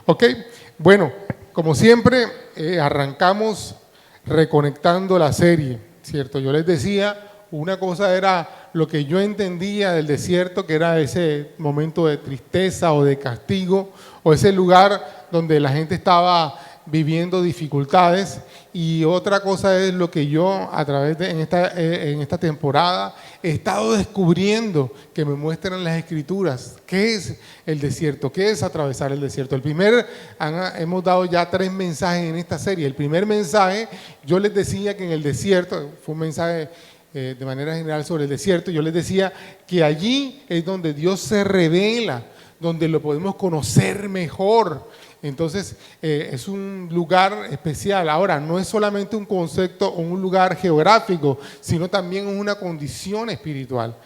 Ok, bueno, como siempre, arrancamos reconectando la serie, ¿cierto? Yo les decía, una cosa era lo que yo entendía del desierto, que era ese momento de tristeza o de castigo, o ese lugar donde la gente estaba viviendo dificultades, y otra cosa es lo que yo a través de en esta temporada he estado descubriendo, que me muestran las escrituras. ¿Qué es el desierto? ¿Qué es atravesar el desierto? Hemos dado ya 3 mensajes en esta serie. El primer mensaje, yo les decía que en el desierto, fue un mensaje de manera general sobre el desierto, yo les decía que allí es donde Dios se revela, donde lo podemos conocer mejor. Entonces, es un lugar especial. Ahora, no es solamente un concepto o un lugar geográfico, sino también una condición espiritual.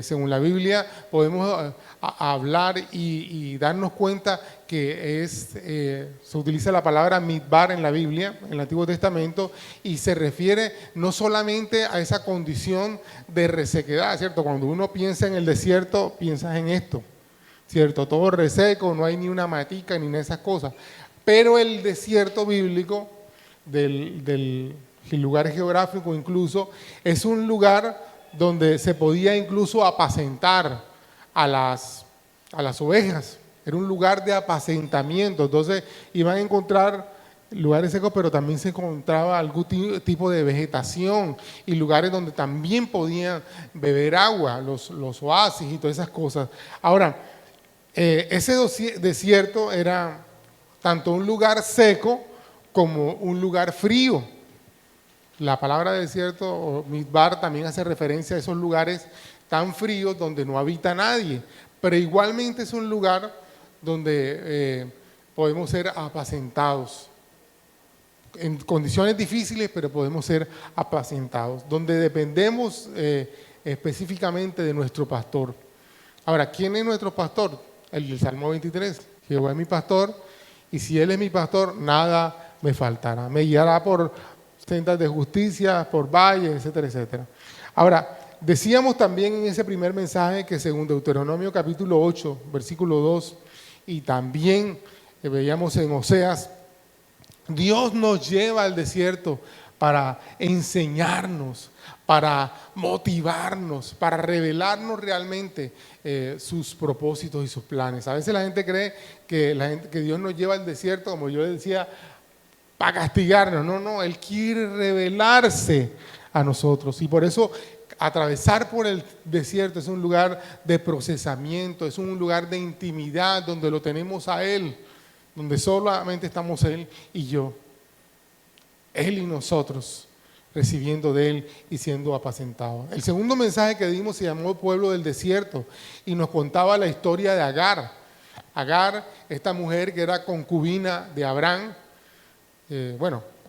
Según la Biblia, podemos hablar y darnos cuenta que se utiliza la palabra midbar en la Biblia, en el Antiguo Testamento, y se refiere no solamente a esa condición de resequedad, ¿cierto? Cuando uno piensa en el desierto, piensas en esto, ¿cierto? Todo reseco, no hay ni una matica ni esas cosas. Pero el desierto bíblico, del lugar geográfico incluso, es un lugar donde se podía incluso apacentar a las ovejas. Era un lugar de apacentamiento. Entonces iban a encontrar lugares secos, pero también se encontraba algún tipo de vegetación y lugares donde también podían beber agua, los oasis y todas esas cosas. Ahora, ese desierto era tanto un lugar seco como un lugar frío. La palabra desierto o midbar también hace referencia a esos lugares tan fríos donde no habita nadie, pero igualmente es un lugar donde podemos ser apacentados. En condiciones difíciles, pero podemos ser apacentados, donde dependemos específicamente de nuestro pastor. Ahora, ¿quién es nuestro pastor? El del Salmo 23. Jehová es mi pastor, y si Él es mi pastor, nada me faltará. Me guiará por sendas de justicia, por valles, etcétera, etcétera. Ahora, decíamos también en ese primer mensaje que según Deuteronomio capítulo 8, versículo 2, y también veíamos en Oseas, Dios nos lleva al desierto para enseñarnos, para motivarnos, para revelarnos realmente sus propósitos y sus planes. A veces la gente cree que Dios nos lleva al desierto, como yo les decía, para castigarnos. No, Él quiere revelarse a nosotros. Y por eso atravesar por el desierto es un lugar de procesamiento, es un lugar de intimidad donde lo tenemos a Él, donde solamente estamos Él y yo. Él y nosotros, recibiendo de Él y siendo apacentados. El segundo mensaje que dimos se llamó Pueblo del Desierto y nos contaba la historia de Agar. Agar, esta mujer que era concubina de Abraham,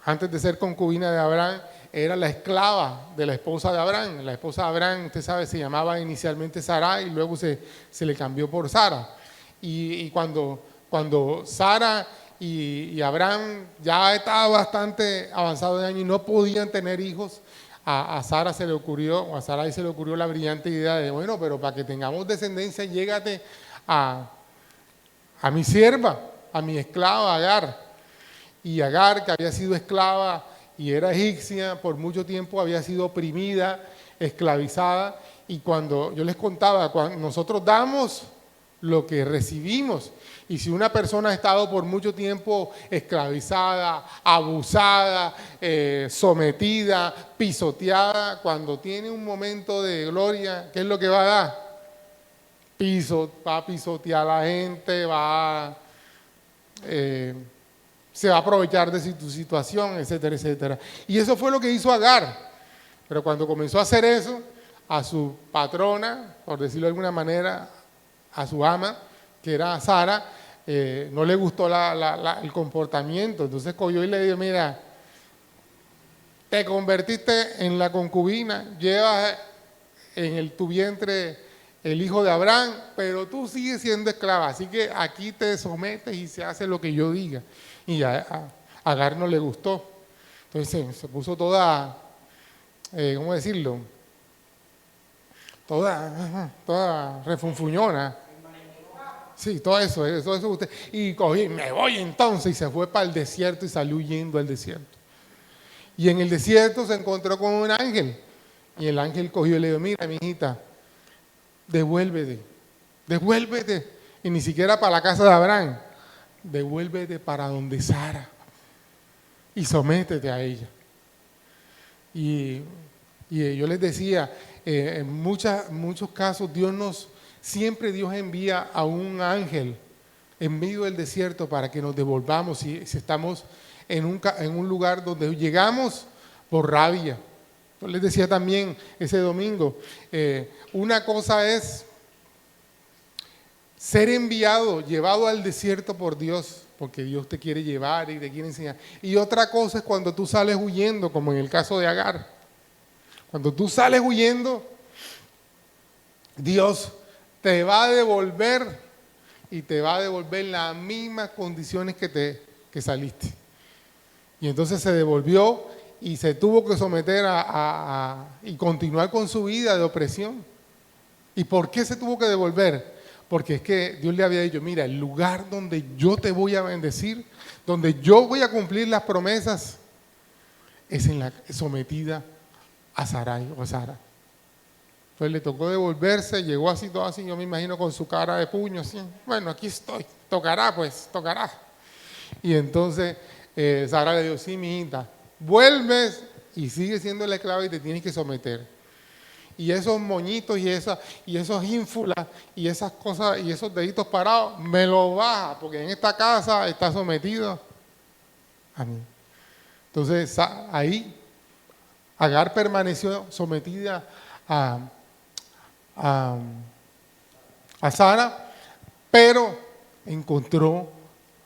antes de ser concubina de Abraham, era la esclava de la esposa de Abraham. La esposa de Abraham, usted sabe, se llamaba inicialmente Sarai y luego se le cambió por Sara. Y cuando Sara y Abraham ya estaban bastante avanzados de años y no podían tener hijos, a Sara se le ocurrió, o a Sarai se le ocurrió la brillante idea de, bueno, pero para que tengamos descendencia, llégate a mi sierva, a mi esclava Agar. Y Agar, que había sido esclava y era egipcia, por mucho tiempo había sido oprimida, esclavizada. Y cuando yo les contaba, cuando nosotros damos lo que recibimos. Y si una persona ha estado por mucho tiempo esclavizada, abusada, sometida, pisoteada, cuando tiene un momento de gloria, ¿qué es lo que va a dar? Va a pisotear a la gente, se va a aprovechar de tu situación, etcétera, etcétera. Y eso fue lo que hizo Agar. Pero cuando comenzó a hacer eso, a su patrona, por decirlo de alguna manera, a su ama, que era Sara, no le gustó el comportamiento. Entonces cogió y le dijo, mira, te convertiste en la concubina, llevas en tu vientre el hijo de Abraham, pero tú sigues siendo esclava, así que aquí te sometes y se hace lo que yo diga. Y a Agar no le gustó. Entonces se puso toda, ¿cómo decirlo? Toda refunfuñona. Sí, todo eso usted. Y cogí, me voy entonces, y se fue para el desierto y salió huyendo al desierto. Y en el desierto se encontró con un ángel. Y el ángel cogió y le dijo, mira, mi hijita, devuélvete, devuélvete. Y ni siquiera para la casa de Abraham, devuélvete para donde Sara y sométete a ella. Y yo les decía, en muchos casos siempre Dios envía a un ángel en medio del desierto para que nos devolvamos si estamos en un lugar donde llegamos por rabia. Yo les decía también ese domingo, una cosa es ser enviado, llevado al desierto por Dios, porque Dios te quiere llevar y te quiere enseñar. Y otra cosa es cuando tú sales huyendo, como en el caso de Agar. Cuando tú sales huyendo, Dios te va a devolver y te va a devolver en las mismas condiciones que saliste. Y entonces se devolvió y se tuvo que someter y continuar con su vida de opresión. ¿Y por qué se tuvo que devolver? Porque es que Dios le había dicho, mira, el lugar donde yo te voy a bendecir, donde yo voy a cumplir las promesas, es sometida a Sarai o a Sara. Entonces le tocó devolverse, llegó así, todo así, yo me imagino con su cara de puño, así, bueno, aquí estoy, tocará pues, tocará. Y entonces Sara le dijo, sí, mi hijita, vuelves y sigues siendo la esclava y te tienes que someter. Y esos moñitos y esos ínfulas y esas cosas y esos deditos parados, me lo baja, porque en esta casa está sometido a mí. Entonces ahí Agar permaneció sometida a Sara, pero encontró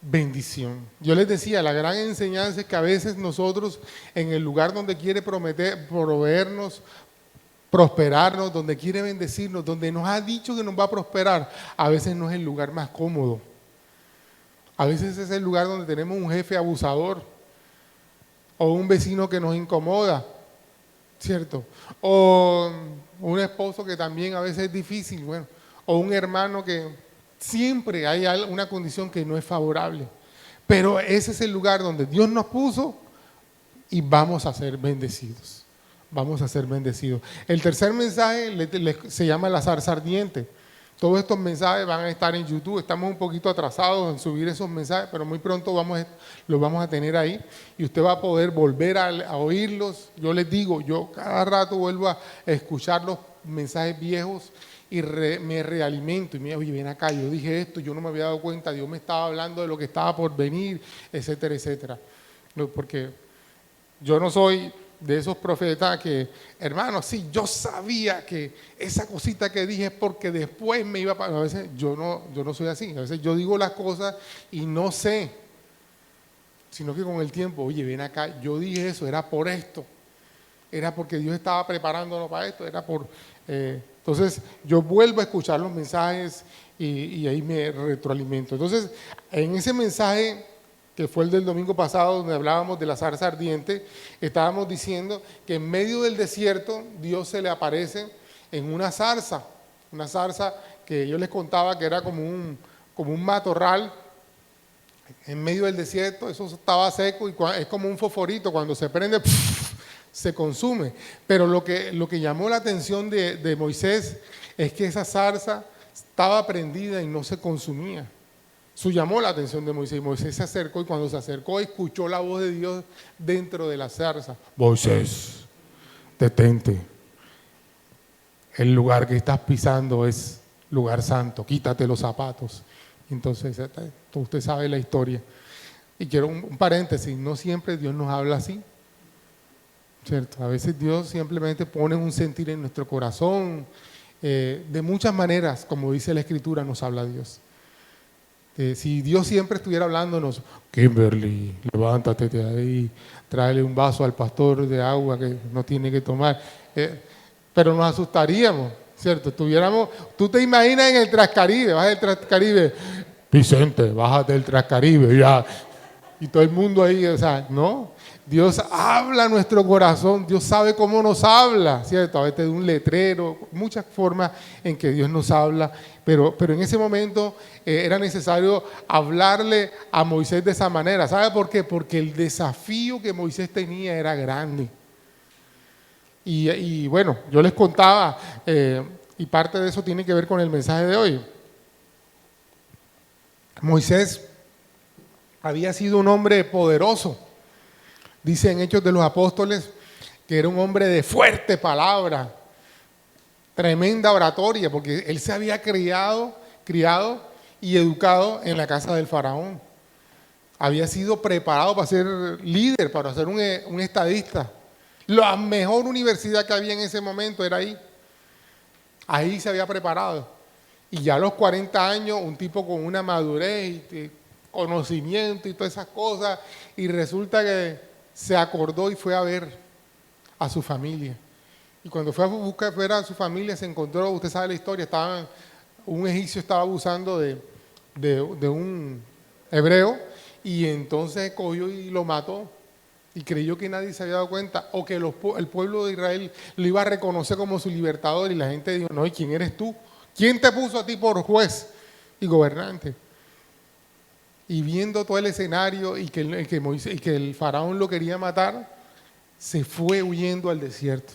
bendición. Yo les decía, la gran enseñanza es que a veces nosotros en el lugar donde quiere proveernos, prosperarnos, donde quiere bendecirnos, donde nos ha dicho que nos va a prosperar, a veces no es el lugar más cómodo. A veces es el lugar donde tenemos un jefe abusador o un vecino que nos incomoda, ¿cierto? O un esposo que también a veces es difícil, bueno, o un hermano que siempre hay una condición que no es favorable. Pero ese es el lugar donde Dios nos puso y vamos a ser bendecidos. Vamos a ser bendecidos. El tercer mensaje se llama la zarza ardiente. Todos estos mensajes van a estar en YouTube. Estamos un poquito atrasados en subir esos mensajes, pero muy pronto los vamos a tener ahí y usted va a poder volver a oírlos. Yo les digo, yo cada rato vuelvo a escuchar los mensajes viejos y me realimento y me digo, oye, ven acá, yo dije esto, yo no me había dado cuenta, Dios me estaba hablando de lo que estaba por venir, etcétera, etcétera. No, porque yo no soy de esos profetas que, hermano, sí, yo sabía que esa cosita que dije es porque después me iba a pasar. A veces yo no soy así, a veces yo digo las cosas y no sé, sino que con el tiempo, oye, ven acá, yo dije eso, era por esto, era porque Dios estaba preparándonos para esto, era por... entonces yo vuelvo a escuchar los mensajes y ahí me retroalimento. Entonces, en ese mensaje que fue el del domingo pasado, donde hablábamos de la zarza ardiente, estábamos diciendo que en medio del desierto Dios se le aparece en una zarza que yo les contaba que era como un matorral en medio del desierto, eso estaba seco y es como un fosforito, cuando se prende se consume. Pero lo que llamó la atención de Moisés es que esa zarza estaba prendida y no se consumía. Eso llamó la atención de Moisés. Moisés se acercó y cuando se acercó escuchó la voz de Dios dentro de la zarza. Moisés, detente. El lugar que estás pisando es lugar santo. Quítate los zapatos. Entonces, usted sabe la historia. Y quiero un paréntesis. No siempre Dios nos habla así, ¿cierto? A veces Dios simplemente pone un sentir en nuestro corazón. De muchas maneras, como dice la Escritura, nos habla Dios. Si Dios siempre estuviera hablándonos, Kimberly, levántate de ahí, tráele un vaso al pastor de agua que no tiene que tomar, pero nos asustaríamos, ¿cierto? Tú te imaginas en el Transcaribe, vas al Transcaribe, Vicente, bájate del Transcaribe, ya, Y todo el mundo ahí, o sea, no. Dios habla a nuestro corazón, Dios sabe cómo nos habla, ¿cierto? A veces de un letrero, muchas formas en que Dios nos habla, pero en ese momento era necesario hablarle a Moisés de esa manera. ¿Sabe por qué? Porque el desafío que Moisés tenía era grande. Y bueno, yo les contaba, y parte de eso tiene que ver con el mensaje de hoy. Moisés había sido un hombre poderoso. Dice en Hechos de los Apóstoles que era un hombre de fuerte palabra, tremenda oratoria, porque él se había criado y educado en la casa del faraón. Había sido preparado para ser líder, para ser un estadista. La mejor universidad que había en ese momento era ahí. Ahí se había preparado. Y ya a los 40 años, un tipo con una madurez y conocimiento y todas esas cosas, y resulta que se acordó y fue a ver a su familia. Y cuando fue a buscar ver a su familia, se encontró, usted sabe la historia, un egipcio estaba abusando de un hebreo, y entonces cogió y lo mató. Y creyó que nadie se había dado cuenta, o que el pueblo de Israel lo iba a reconocer como su libertador, y la gente dijo, no, ¿y quién eres tú? ¿Quién te puso a ti por juez y gobernante? Y viendo todo el escenario y que el faraón lo quería matar, se fue huyendo al desierto.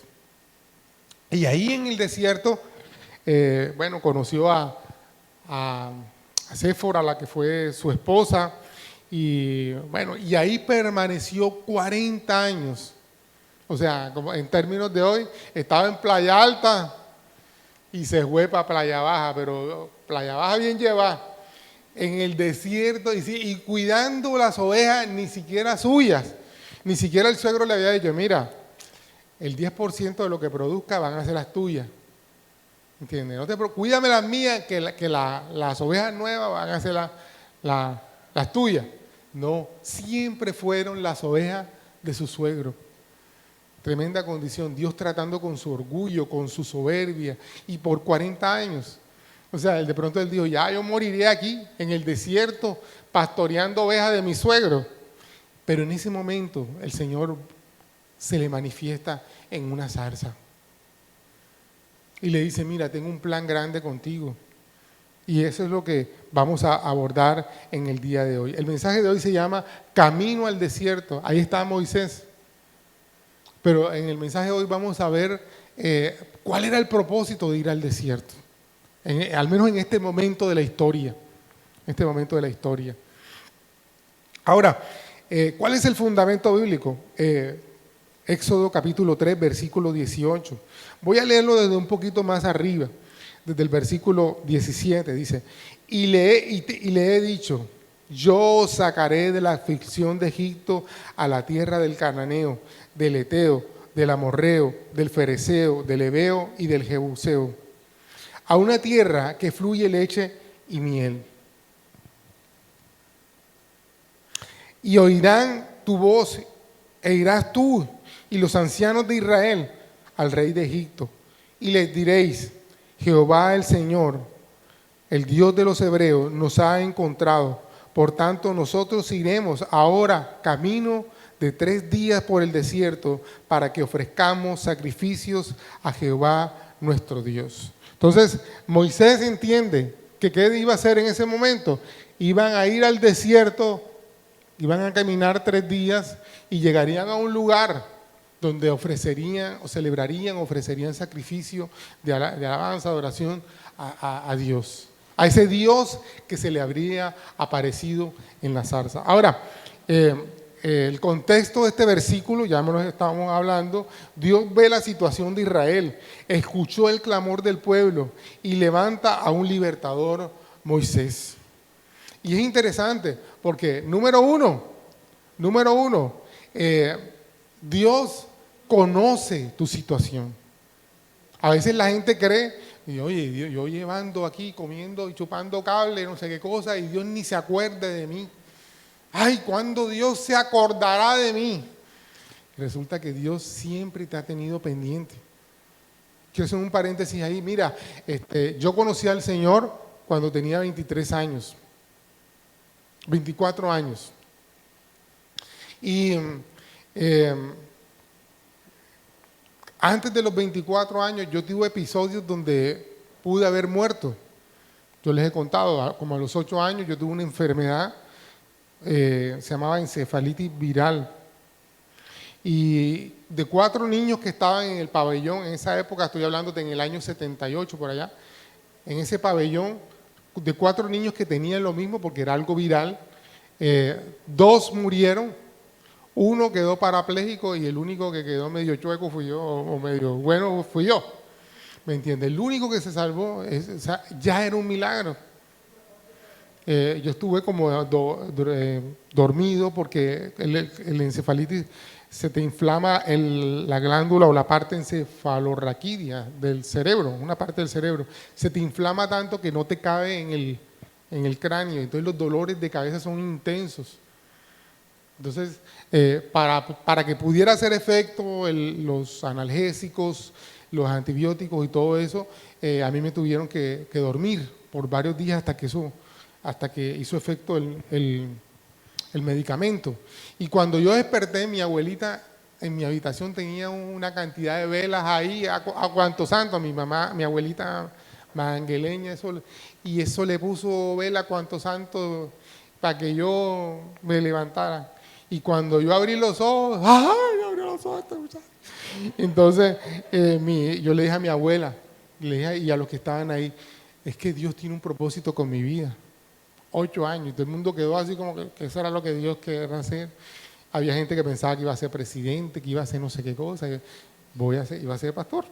Y ahí en el desierto, conoció a Séfora, la que fue su esposa, y ahí permaneció 40 años. O sea, como en términos de hoy, estaba en Playa Alta y se fue para Playa Baja, pero Playa Baja bien llevada. En el desierto y cuidando las ovejas, ni siquiera suyas. Ni siquiera el suegro le había dicho, mira, el 10% de lo que produzca van a ser las tuyas. ¿Entiendes? Cuídame las mías, que las ovejas nuevas van a ser las tuyas. No, siempre fueron las ovejas de su suegro. Tremenda condición, Dios tratando con su orgullo, con su soberbia, y por 40 años. O sea, de pronto él dijo, ya yo moriré aquí, en el desierto, pastoreando ovejas de mi suegro. Pero en ese momento el Señor se le manifiesta en una zarza. Y le dice, mira, tengo un plan grande contigo. Y eso es lo que vamos a abordar en el día de hoy. El mensaje de hoy se llama Camino al desierto. Ahí está Moisés. Pero en el mensaje de hoy vamos a ver cuál era el propósito de ir al desierto. Al menos en este momento de la historia. Ahora, ¿cuál es el fundamento bíblico? Éxodo capítulo 3, versículo 18. Voy a leerlo desde un poquito más arriba, desde el versículo 17. Dice, y le he dicho, yo os sacaré de la aflicción de Egipto a la tierra del Cananeo, del Eteo, del Amorreo, del Fereceo, del Heveo y del Jebuseo, a una tierra que fluye leche y miel. Y oirán tu voz, e irás tú y los ancianos de Israel al rey de Egipto, y les diréis, Jehová el Señor, el Dios de los hebreos, nos ha encontrado. Por tanto, nosotros iremos ahora camino de 3 días por el desierto para que ofrezcamos sacrificios a Jehová nuestro Dios. Entonces, Moisés entiende que ¿qué iba a hacer en ese momento? Iban a ir al desierto, iban a caminar 3 días y llegarían a un lugar donde ofrecerían sacrificio de alabanza, de oración a Dios. A ese Dios que se le habría aparecido en la zarza. Ahora, el contexto de este versículo, ya nos estábamos hablando, Dios ve la situación de Israel, escuchó el clamor del pueblo y levanta a un libertador, Moisés. Y es interesante porque, número uno, Dios conoce tu situación. A veces la gente cree, y oye, yo llevando aquí, comiendo y chupando cable, no sé qué cosa, y Dios ni se acuerde de mí. Ay, ¿cuándo Dios se acordará de mí? Resulta que Dios siempre te ha tenido pendiente. Quiero hacer un paréntesis ahí. Mira, yo conocí al Señor cuando tenía 23 años, 24 años. Y eh, antes de los 24 años yo tuve episodios donde pude haber muerto. Yo les he contado, como a los 8 años yo tuve una enfermedad, se llamaba encefalitis viral. Y de 4 niños que estaban en el pabellón, en esa época, estoy hablando de en el año 78 por allá, en ese pabellón, de 4 niños que tenían lo mismo porque era algo viral, 2 murieron, 1 quedó parapléjico y el único que quedó medio chueco fui yo, o medio bueno fui yo. ¿Me entiendes? El único que se salvó, o sea, ya era un milagro. Yo estuve como dormido porque el encefalitis se te inflama la glándula o la parte encefalorraquídea del cerebro, una parte del cerebro. Se te inflama tanto que no te cabe en el cráneo. Entonces los dolores de cabeza son intensos. Entonces, para que pudiera hacer efecto los analgésicos, los antibióticos y todo eso, a mí me tuvieron que dormir por varios días hasta que hizo efecto el medicamento. Y cuando yo desperté, mi abuelita en mi habitación tenía una cantidad de velas ahí, a cuanto santo, mi abuelita mangueleña, y eso le puso vela a cuanto santo para que yo me levantara. Y cuando yo abrí los ojos, ¡ay! Abrí los ojos este muchacho. Entonces, yo le dije a mi abuela, le dije y a los que estaban ahí, es que Dios tiene un propósito con mi vida. 8 años, y todo el mundo quedó así como que eso era lo que Dios quería hacer. Había gente que pensaba que iba a ser presidente, que iba a hacer no sé qué cosa, iba a ser pastor.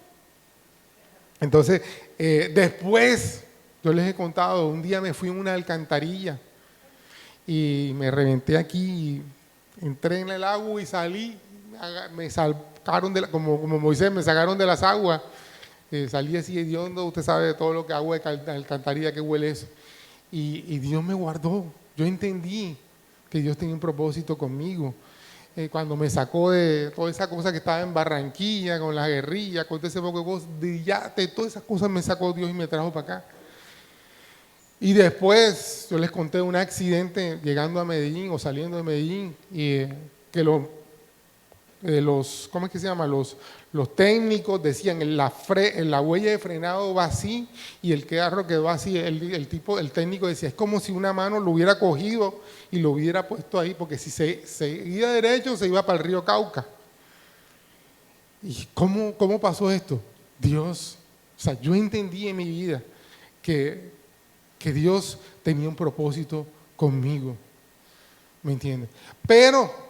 Entonces, después, yo les he contado, un día me fui en una alcantarilla y me reventé aquí, entré en el agua y salí, me sacaron como Moisés, me sacaron de las aguas, salí así hediondo, usted sabe de todo lo que agua de alcantarilla, que huele eso. Y Dios me guardó, yo entendí que Dios tenía un propósito conmigo. Cuando me sacó de toda esa cosa que estaba en Barranquilla, con la guerrilla, con todo ese poco de cosas, de todas esas cosas me sacó Dios y me trajo para acá. Y después yo les conté un accidente llegando a Medellín o saliendo de Medellín, y que ¿cómo es que se llama? Los técnicos decían la huella de frenado va así y el carro quedó así. El técnico decía, es como si una mano lo hubiera cogido y lo hubiera puesto ahí, porque si se seguía derecho se iba para el río Cauca. ¿Y cómo pasó esto? Dios, o sea, yo entendí en mi vida que Dios tenía un propósito conmigo, ¿me entiendes? Pero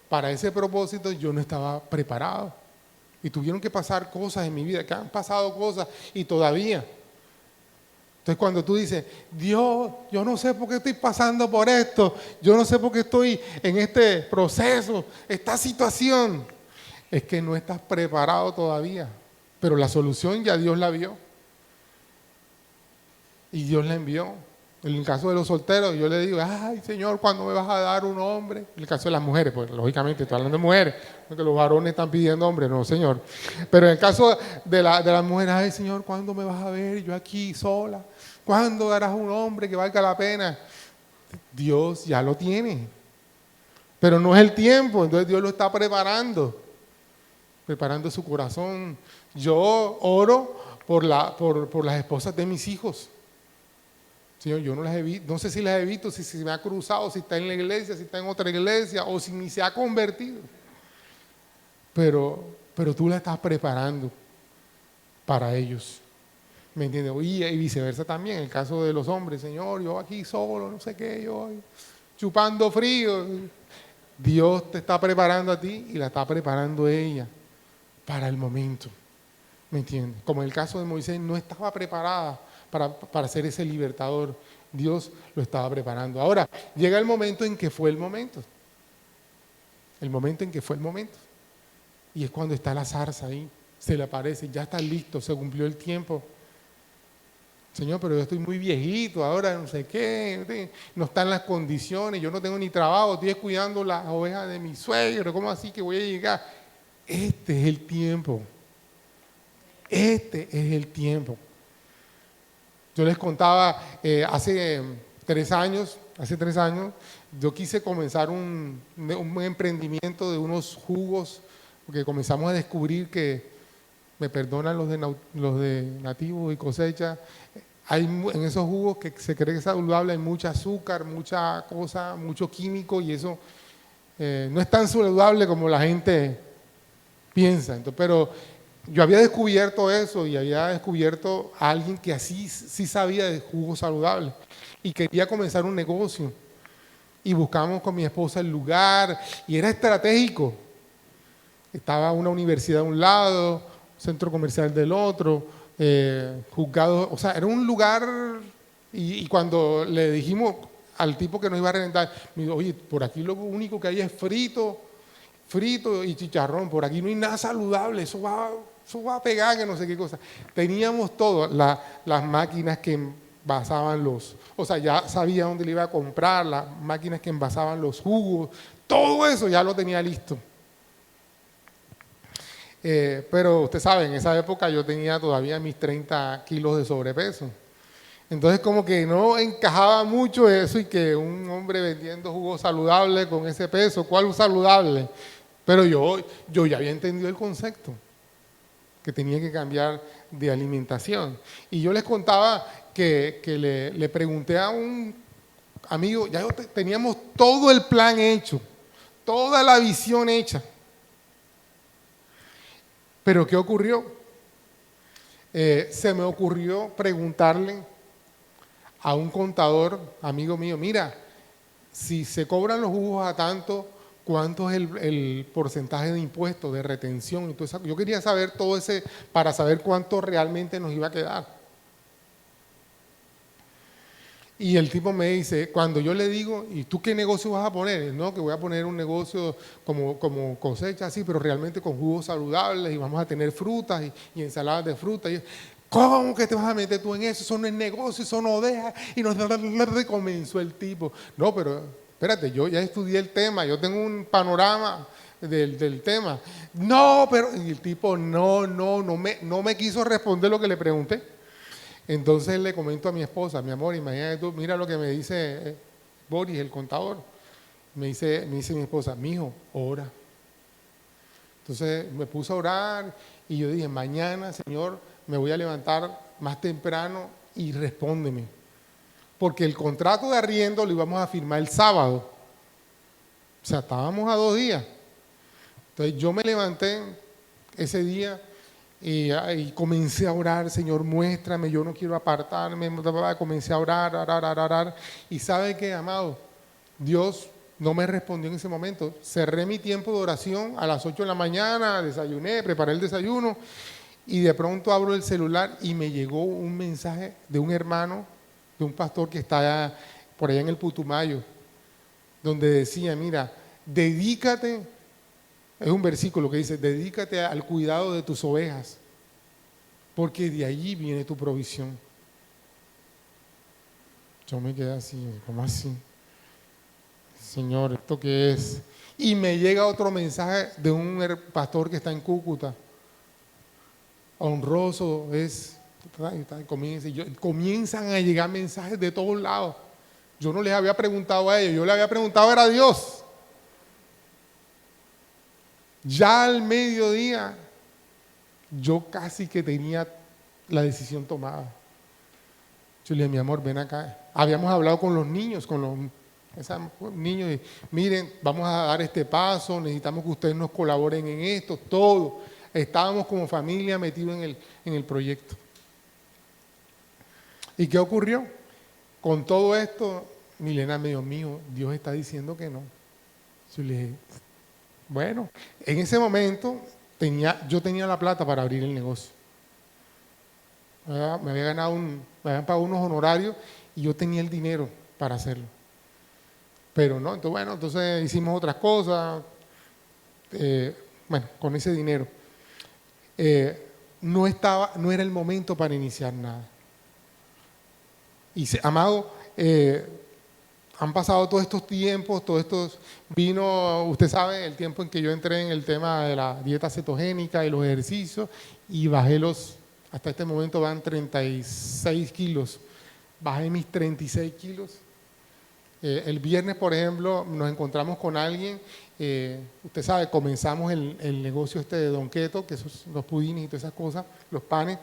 para ese propósito yo no estaba preparado y tuvieron que pasar cosas en mi vida, que han pasado cosas y todavía. Entonces cuando tú dices, Dios, yo no sé por qué estoy pasando por esto, yo no sé por qué estoy en este proceso, esta situación, es que no estás preparado todavía, pero la solución ya Dios la vio y Dios la envió. En el caso de los solteros, yo le digo, ay, Señor, ¿cuándo me vas a dar un hombre? En el caso de las mujeres, pues lógicamente estoy hablando de mujeres, porque los varones están pidiendo hombres, no, Señor. Pero en el caso de las mujeres, ay, Señor, ¿cuándo me vas a ver? Yo aquí sola. ¿Cuándo darás un hombre que valga la pena? Dios ya lo tiene, pero no es el tiempo, entonces Dios lo está preparando su corazón. Yo oro por las esposas de mis hijos. Señor, yo no las he visto, no sé si las he visto, si se me ha cruzado, si está en la iglesia, si está en otra iglesia o si ni se ha convertido. Pero tú la estás preparando para ellos. ¿Me entiendes? Y viceversa también, en el caso de los hombres, Señor, yo aquí solo, no sé qué, yo chupando frío. Dios te está preparando a ti y la está preparando ella para el momento. ¿Me entiendes? Como en el caso de Moisés, no estaba preparada para ser ese libertador. Dios lo estaba preparando. Ahora, llega el momento en que fue el momento. El momento en que fue el momento. Y es cuando está la zarza ahí. Se le aparece, ya está listo, se cumplió el tiempo. Señor, pero yo estoy muy viejito, ahora no sé qué, no están las condiciones, yo no tengo ni trabajo, estoy cuidando las ovejas de mi suegro, ¿cómo así que voy a llegar? Este es el tiempo. Este es el tiempo. Yo les contaba hace 3 años, yo quise comenzar un emprendimiento de unos jugos, porque comenzamos a descubrir que, me perdonan los de Nativo y Cosecha, en esos jugos que se cree que es saludable hay mucha azúcar, mucha cosa, mucho químico, y eso no es tan saludable como la gente piensa. Entonces, pero yo había descubierto eso y había descubierto a alguien que así sí sabía de jugos saludables y quería comenzar un negocio. Y buscamos con mi esposa el lugar y era estratégico. Estaba una universidad de un lado, centro comercial del otro, juzgado, o sea, era un lugar. Y cuando le dijimos al tipo que nos iba a rentar, me dijo, oye, por aquí lo único que hay es frito y chicharrón, por aquí no hay nada saludable, eso va a pegar, que no sé qué cosa. Teníamos todo, las máquinas que envasaban o sea, ya sabía dónde le iba a comprar, las máquinas que envasaban los jugos, todo eso ya lo tenía listo. Pero usted sabe, en esa época yo tenía todavía mis 30 kilos de sobrepeso. Entonces como que no encajaba mucho eso y que un hombre vendiendo jugos saludables con ese peso, ¿cuál es saludable? Pero yo ya había entendido el concepto, que tenía que cambiar de alimentación. Y yo les contaba que le pregunté a un amigo, ya teníamos todo el plan hecho, toda la visión hecha. Pero ¿qué ocurrió? Se me ocurrió preguntarle a un contador, amigo mío, mira, si se cobran los jugos a tanto, ¿cuánto es el porcentaje de impuestos, de retención? Entonces, yo quería saber todo ese, para saber cuánto realmente nos iba a quedar. Y el tipo me dice, cuando yo le digo, ¿y tú qué negocio vas a poner? No, que voy a poner un negocio como Cosecha, así, pero realmente con jugos saludables y vamos a tener frutas y ensaladas de frutas. Y yo, ¿cómo que te vas a meter tú en eso? Eso no es negocio, eso no deja. Y nos comenzó el tipo. No, pero espérate, yo ya estudié el tema, yo tengo un panorama del tema. No, pero y el tipo no me quiso responder lo que le pregunté. Entonces le comento a mi esposa, mi amor, imagínate tú, mira lo que me dice Boris, el contador. Me dice mi esposa, mijo, ora. Entonces me puse a orar y yo dije, mañana, Señor, me voy a levantar más temprano y respóndeme. Porque el contrato de arriendo lo íbamos a firmar el sábado. O sea, estábamos a 2 días. Entonces yo me levanté ese día y comencé a orar, Señor, muéstrame, yo no quiero apartarme. Comencé a orar. Y ¿sabe qué, amado? Dios no me respondió en ese momento. Cerré mi tiempo de oración a las 8 de la mañana, desayuné, preparé el desayuno y de pronto abro el celular y me llegó un mensaje de un hermano, de un pastor que está por allá en el Putumayo, donde decía, mira, dedícate. Es un versículo que dice, dedícate al cuidado de tus ovejas, porque de allí viene tu provisión. Yo me quedé así, ¿cómo así? Señor, ¿esto qué es? Y me llega otro mensaje de un pastor que está en Cúcuta. Honroso es, comienzan a llegar mensajes de todos lados. Yo no les había preguntado a ellos, yo le había preguntado era a Dios. Ya al mediodía, yo casi que tenía la decisión tomada. Yo le dije, mi amor, ven acá. Habíamos hablado con los niños, esos niños, y miren, vamos a dar este paso, necesitamos que ustedes nos colaboren en esto, todo. Estábamos como familia metidos en el proyecto. ¿Y qué ocurrió? Con todo esto, Milena me dijo, mío, Dios está diciendo que no. Yo le dije, bueno, en ese momento yo tenía la plata para abrir el negocio. Me habían pagado unos honorarios y yo tenía el dinero para hacerlo. Pero no, entonces hicimos otras cosas, con ese dinero. No era el momento para iniciar nada. Y amado, han pasado todos estos tiempos, vino, usted sabe, el tiempo en que yo entré en el tema de la dieta cetogénica y los ejercicios y bajé hasta este momento van 36 kilos, bajé mis 36 kilos El viernes, por ejemplo, nos encontramos con alguien, usted sabe, comenzamos el negocio este de Don Keto, que son los pudines y todas esas cosas, los panes.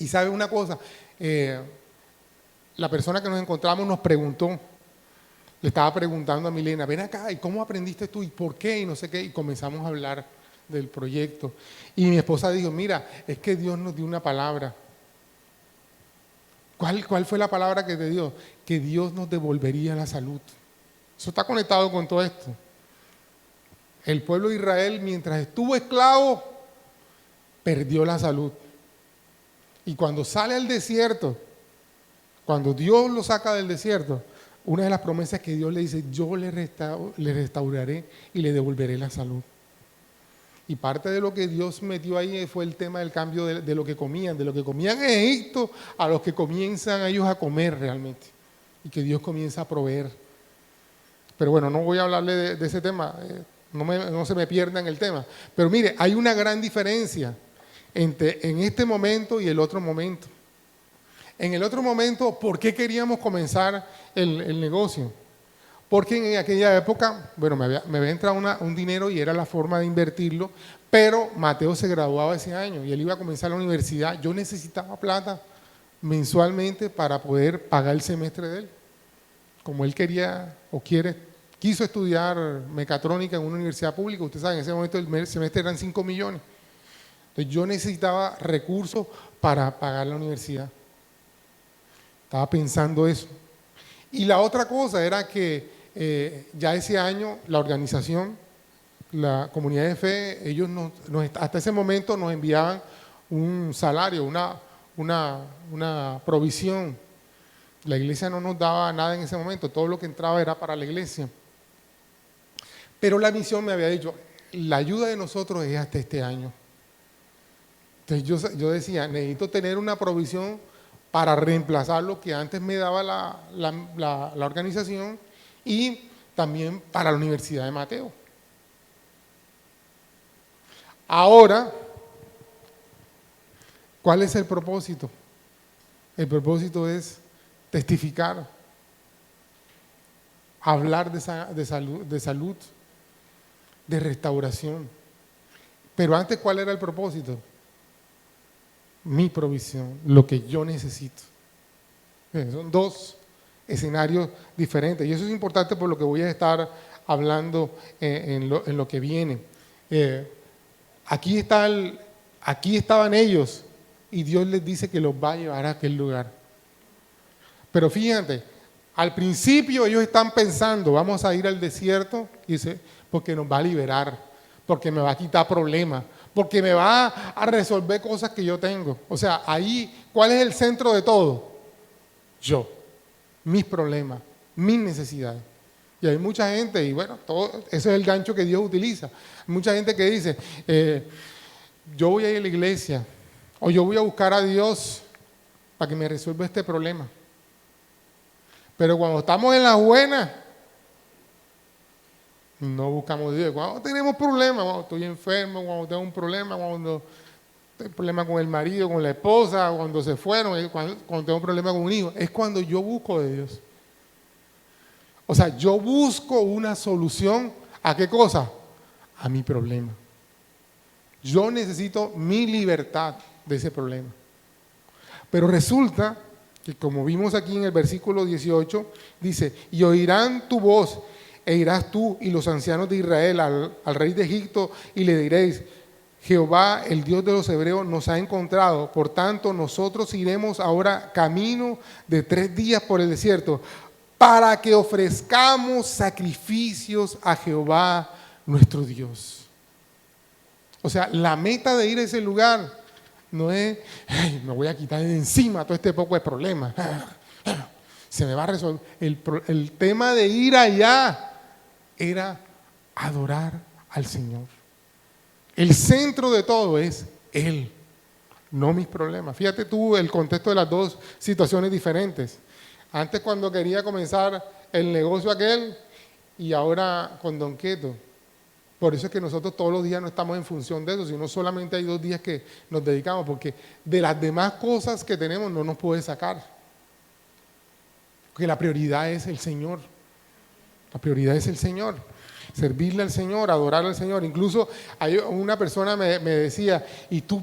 Y sabe una cosa, la persona que nos encontramos nos preguntó, le estaba preguntando a Milena, ven acá, ¿y cómo aprendiste tú? ¿Y por qué? Y no sé qué, y comenzamos a hablar del proyecto. Y mi esposa dijo, mira, es que Dios nos dio una palabra. ¿Cuál fue la palabra que te dio? Que Dios nos devolvería la salud. Eso está conectado con todo esto. El pueblo de Israel, mientras estuvo esclavo, perdió la salud. Y cuando sale al desierto, cuando Dios lo saca del desierto, una de las promesas que Dios le dice, yo le restauraré y le devolveré la salud. Y parte de lo que Dios metió ahí fue el tema del cambio de lo que comían en Egipto a los que comienzan ellos a comer realmente. Y que Dios comienza a proveer. Pero bueno, no voy a hablarle de ese tema, no se me pierda en el tema. Pero mire, hay una gran diferencia en este momento y el otro momento. En el otro momento, ¿por qué queríamos comenzar el negocio? Porque en aquella época, bueno, me había entrado un dinero y era la forma de invertirlo, pero Mateo se graduaba ese año y él iba a comenzar la universidad. Yo necesitaba plata mensualmente para poder pagar el semestre de él. Como él quería o quiso estudiar mecatrónica en una universidad pública, usted sabe, en ese momento el semestre eran 5 millones. Entonces yo necesitaba recursos para pagar la universidad. Estaba pensando eso. Y la otra cosa era que ya ese año la organización, la comunidad de fe, ellos hasta ese momento nos enviaban un salario, una provisión. La iglesia no nos daba nada en ese momento, todo lo que entraba era para la iglesia. Pero la misión me había dicho, la ayuda de nosotros es hasta este año. Entonces yo decía, necesito tener una provisión para reemplazar lo que antes me daba la organización y también para la Universidad de Mateo. Ahora, ¿cuál es el propósito? El propósito es testificar, hablar de salud, de restauración. Pero antes, ¿cuál era el propósito? Mi provisión, lo que yo necesito. Son dos escenarios diferentes y eso es importante por lo que voy a estar hablando en lo que viene. Aquí estaban ellos y Dios les dice que los va a llevar a aquel lugar. Pero fíjate, al principio ellos están pensando, vamos a ir al desierto, y dice, porque nos va a liberar, porque me va a quitar problemas, porque me va a resolver cosas que yo tengo. O sea, ahí, ¿cuál es el centro de todo? Yo, mis problemas, mis necesidades. Y hay mucha gente, y bueno, ese es el gancho que Dios utiliza. Hay mucha gente que dice, yo voy a ir a la iglesia, o yo voy a buscar a Dios para que me resuelva este problema. Pero cuando estamos en las buenas, no buscamos a Dios. Cuando tenemos problemas, cuando estoy enfermo, cuando tengo un problema, cuando tengo un problema con el marido, con la esposa, cuando se fueron, cuando tengo un problema con un hijo, es cuando yo busco de Dios. O sea, yo busco una solución ¿a qué cosa? A mi problema. Yo necesito mi libertad de ese problema. Pero resulta que como vimos aquí en el versículo 18, dice, y oirán tu voz, e irás tú y los ancianos de Israel al rey de Egipto, y le diréis, Jehová, el Dios de los hebreos, nos ha encontrado, por tanto nosotros iremos ahora camino de 3 días por el desierto, para que ofrezcamos sacrificios a Jehová nuestro Dios. O sea, la meta de ir a ese lugar no es, me voy a quitar de encima todo este poco de problemas. Se me va a resolver. El tema de ir allá era adorar al Señor. El centro de todo es Él, no mis problemas. Fíjate tú el contexto de las dos situaciones diferentes. Antes cuando quería comenzar el negocio aquel y ahora con Don Keto. Por eso es que nosotros todos los días no estamos en función de eso, sino solamente hay 2 días que nos dedicamos, porque de las demás cosas que tenemos no nos puede sacar. Porque la prioridad es el Señor. La prioridad es el Señor. Servirle al Señor, adorar al Señor. Incluso hay una persona me decía, y tú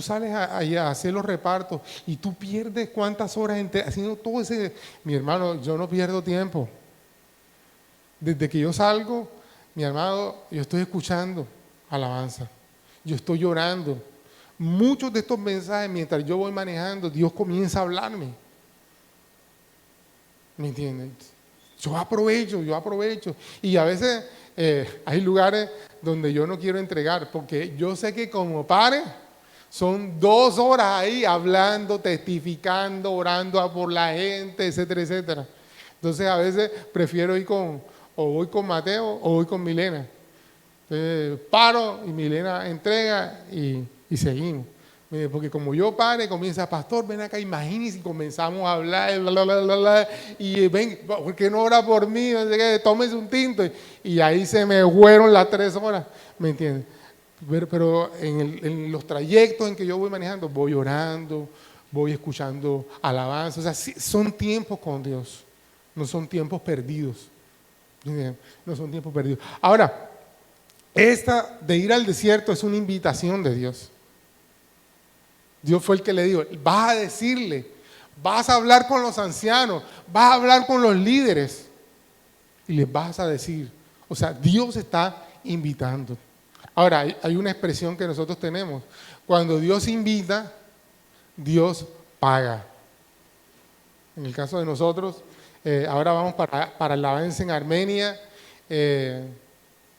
sales a hacer los repartos y tú pierdes cuántas horas haciendo todo ese... Mi hermano, yo no pierdo tiempo. Desde que yo salgo, mi hermano, yo estoy escuchando alabanza. Yo estoy llorando. Muchos de estos mensajes, mientras yo voy manejando, Dios comienza a hablarme. ¿Me entiendes? Yo aprovecho. Y a veces hay lugares donde yo no quiero entregar, porque yo sé que como pare, son 2 horas ahí hablando, testificando, orando por la gente, etcétera, etcétera. Entonces a veces prefiero voy con Mateo o voy con Milena. Entonces paro y Milena entrega y seguimos. Porque como yo pare, comienza, pastor, ven acá, imagínese, y comenzamos a hablar, bla, bla, bla, bla, y ven, ¿por qué no ora por mí? No sé qué, tómese un tinto. Y ahí se me fueron las 3 horas, ¿me entiendes? Pero en los trayectos en que yo voy manejando, voy orando, voy escuchando alabanza. O sea, sí, son tiempos con Dios, no son tiempos perdidos. No son tiempos perdidos. Ahora, esta de ir al desierto es una invitación de Dios. Dios fue el que le dijo, vas a decirle, vas a hablar con los ancianos, vas a hablar con los líderes y les vas a decir. O sea, Dios está invitando. Ahora, hay una expresión que nosotros tenemos. Cuando Dios invita, Dios paga. En el caso de nosotros, ahora vamos para el avance en Armenia.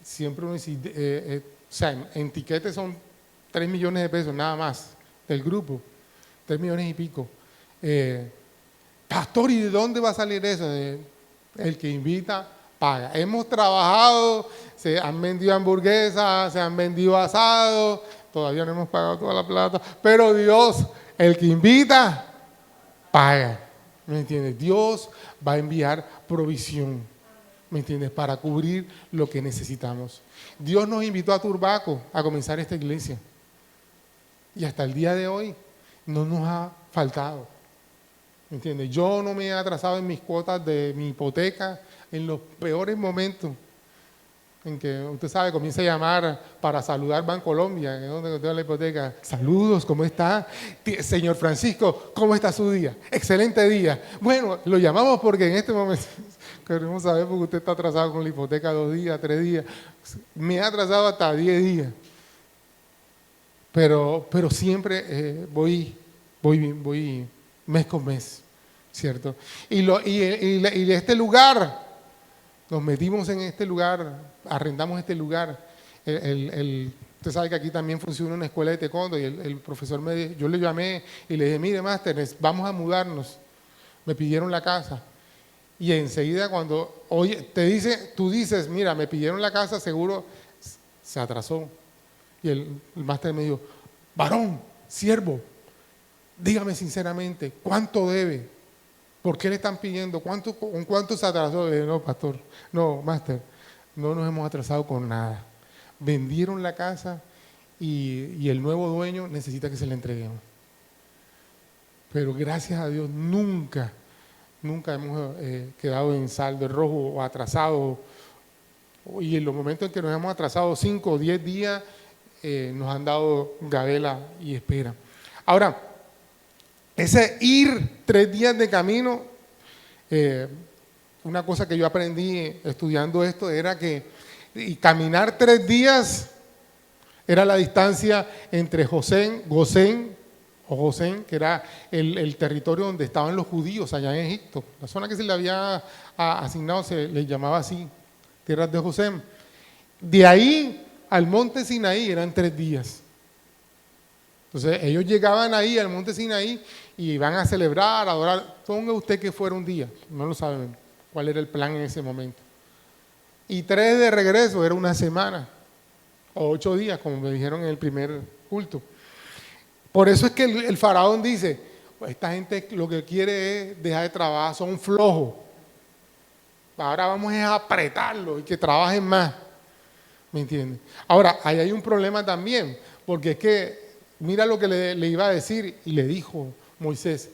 Siempre uno dice, o sea, en tiquetes son 3 millones de pesos, nada más. Del grupo, 3 millones y pico. Pastor, ¿y de dónde va a salir eso? El que invita, paga. Hemos trabajado, se han vendido hamburguesas, se han vendido asados, todavía no hemos pagado toda la plata, pero Dios, el que invita, paga. ¿Me entiendes? Dios va a enviar provisión, ¿me entiendes? Para cubrir lo que necesitamos. Dios nos invitó a Turbaco a comenzar esta iglesia. Y hasta el día de hoy no nos ha faltado. ¿Me entiendes? Yo no me he atrasado en mis cuotas de mi hipoteca en los peores momentos en que, usted sabe, comienza a llamar para saludar Bancolombia, que es donde tengo la hipoteca. Saludos, ¿cómo está? Señor Francisco, ¿cómo está su día? Excelente día. Bueno, lo llamamos porque en este momento queremos saber porque usted está atrasado con la hipoteca 2 días, 3 días. Me ha atrasado hasta 10 días. Pero siempre voy mes con mes, ¿cierto? Y este lugar, nos metimos en este lugar, arrendamos este lugar. Usted sabe que aquí también funciona una escuela de taekwondo y el profesor yo le llamé y le dije, mire, máster, vamos a mudarnos. Me pidieron la casa. Y enseguida cuando tú dices, mira, me pidieron la casa, seguro se atrasó. Y el máster me dijo, varón, siervo, dígame sinceramente, ¿cuánto debe? ¿Por qué le están pidiendo? ¿Con cuánto se atrasó? Le dije, no, pastor, no, máster, no nos hemos atrasado con nada. Vendieron la casa y el nuevo dueño necesita que se la entreguemos. Pero gracias a Dios nunca hemos quedado en saldo rojo o atrasado. Y en los momentos en que nos hemos atrasado 5 o 10 días, nos han dado gabela y espera. Ahora, ese ir 3 días de camino, una cosa que yo aprendí estudiando esto era que caminar 3 días era la distancia entre Gosén, que era el territorio donde estaban los judíos allá en Egipto. La zona que se le había asignado se le llamaba así, tierras de Gosén. De ahí al monte Sinaí eran 3 días. Entonces ellos llegaban ahí al monte Sinaí y iban a celebrar, a adorar. Ponga usted que fuera un día, no lo saben cuál era el plan en ese momento. Y 3 de regreso era una semana, o 8 días, como me dijeron en el primer culto. Por eso es que el faraón dice, esta gente lo que quiere es dejar de trabajar, son flojos. Ahora vamos a apretarlo y que trabajen más. ¿Me entiendes? Ahora, ahí hay un problema también, porque es que, mira lo que le iba a decir y le dijo Moisés,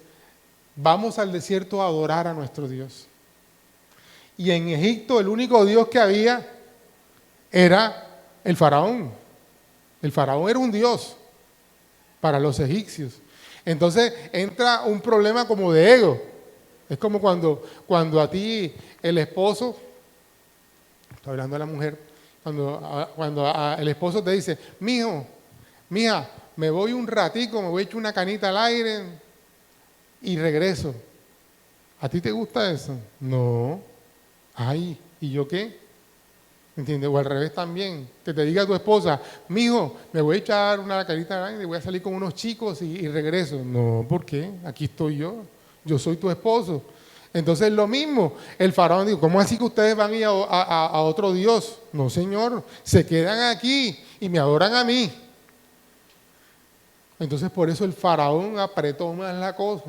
vamos al desierto a adorar a nuestro Dios. Y en Egipto el único Dios que había era el faraón. El faraón era un Dios para los egipcios. Entonces entra un problema como de ego. Es como cuando a ti el esposo, estoy hablando de la mujer, cuando el esposo te dice, mijo, mija, me voy un ratico, me voy a echar una canita al aire y regreso. ¿A ti te gusta eso? No. Ay, ¿y yo qué? ¿Entiendes? O al revés también, que te diga tu esposa, mijo, me voy a echar una canita al aire, voy a salir con unos chicos y regreso. No, ¿por qué? Aquí estoy yo soy tu esposo. Entonces lo mismo, el faraón dijo, ¿cómo así que ustedes van a ir a otro Dios? No, señor, se quedan aquí y me adoran a mí. Entonces por eso el faraón apretó más la cosa.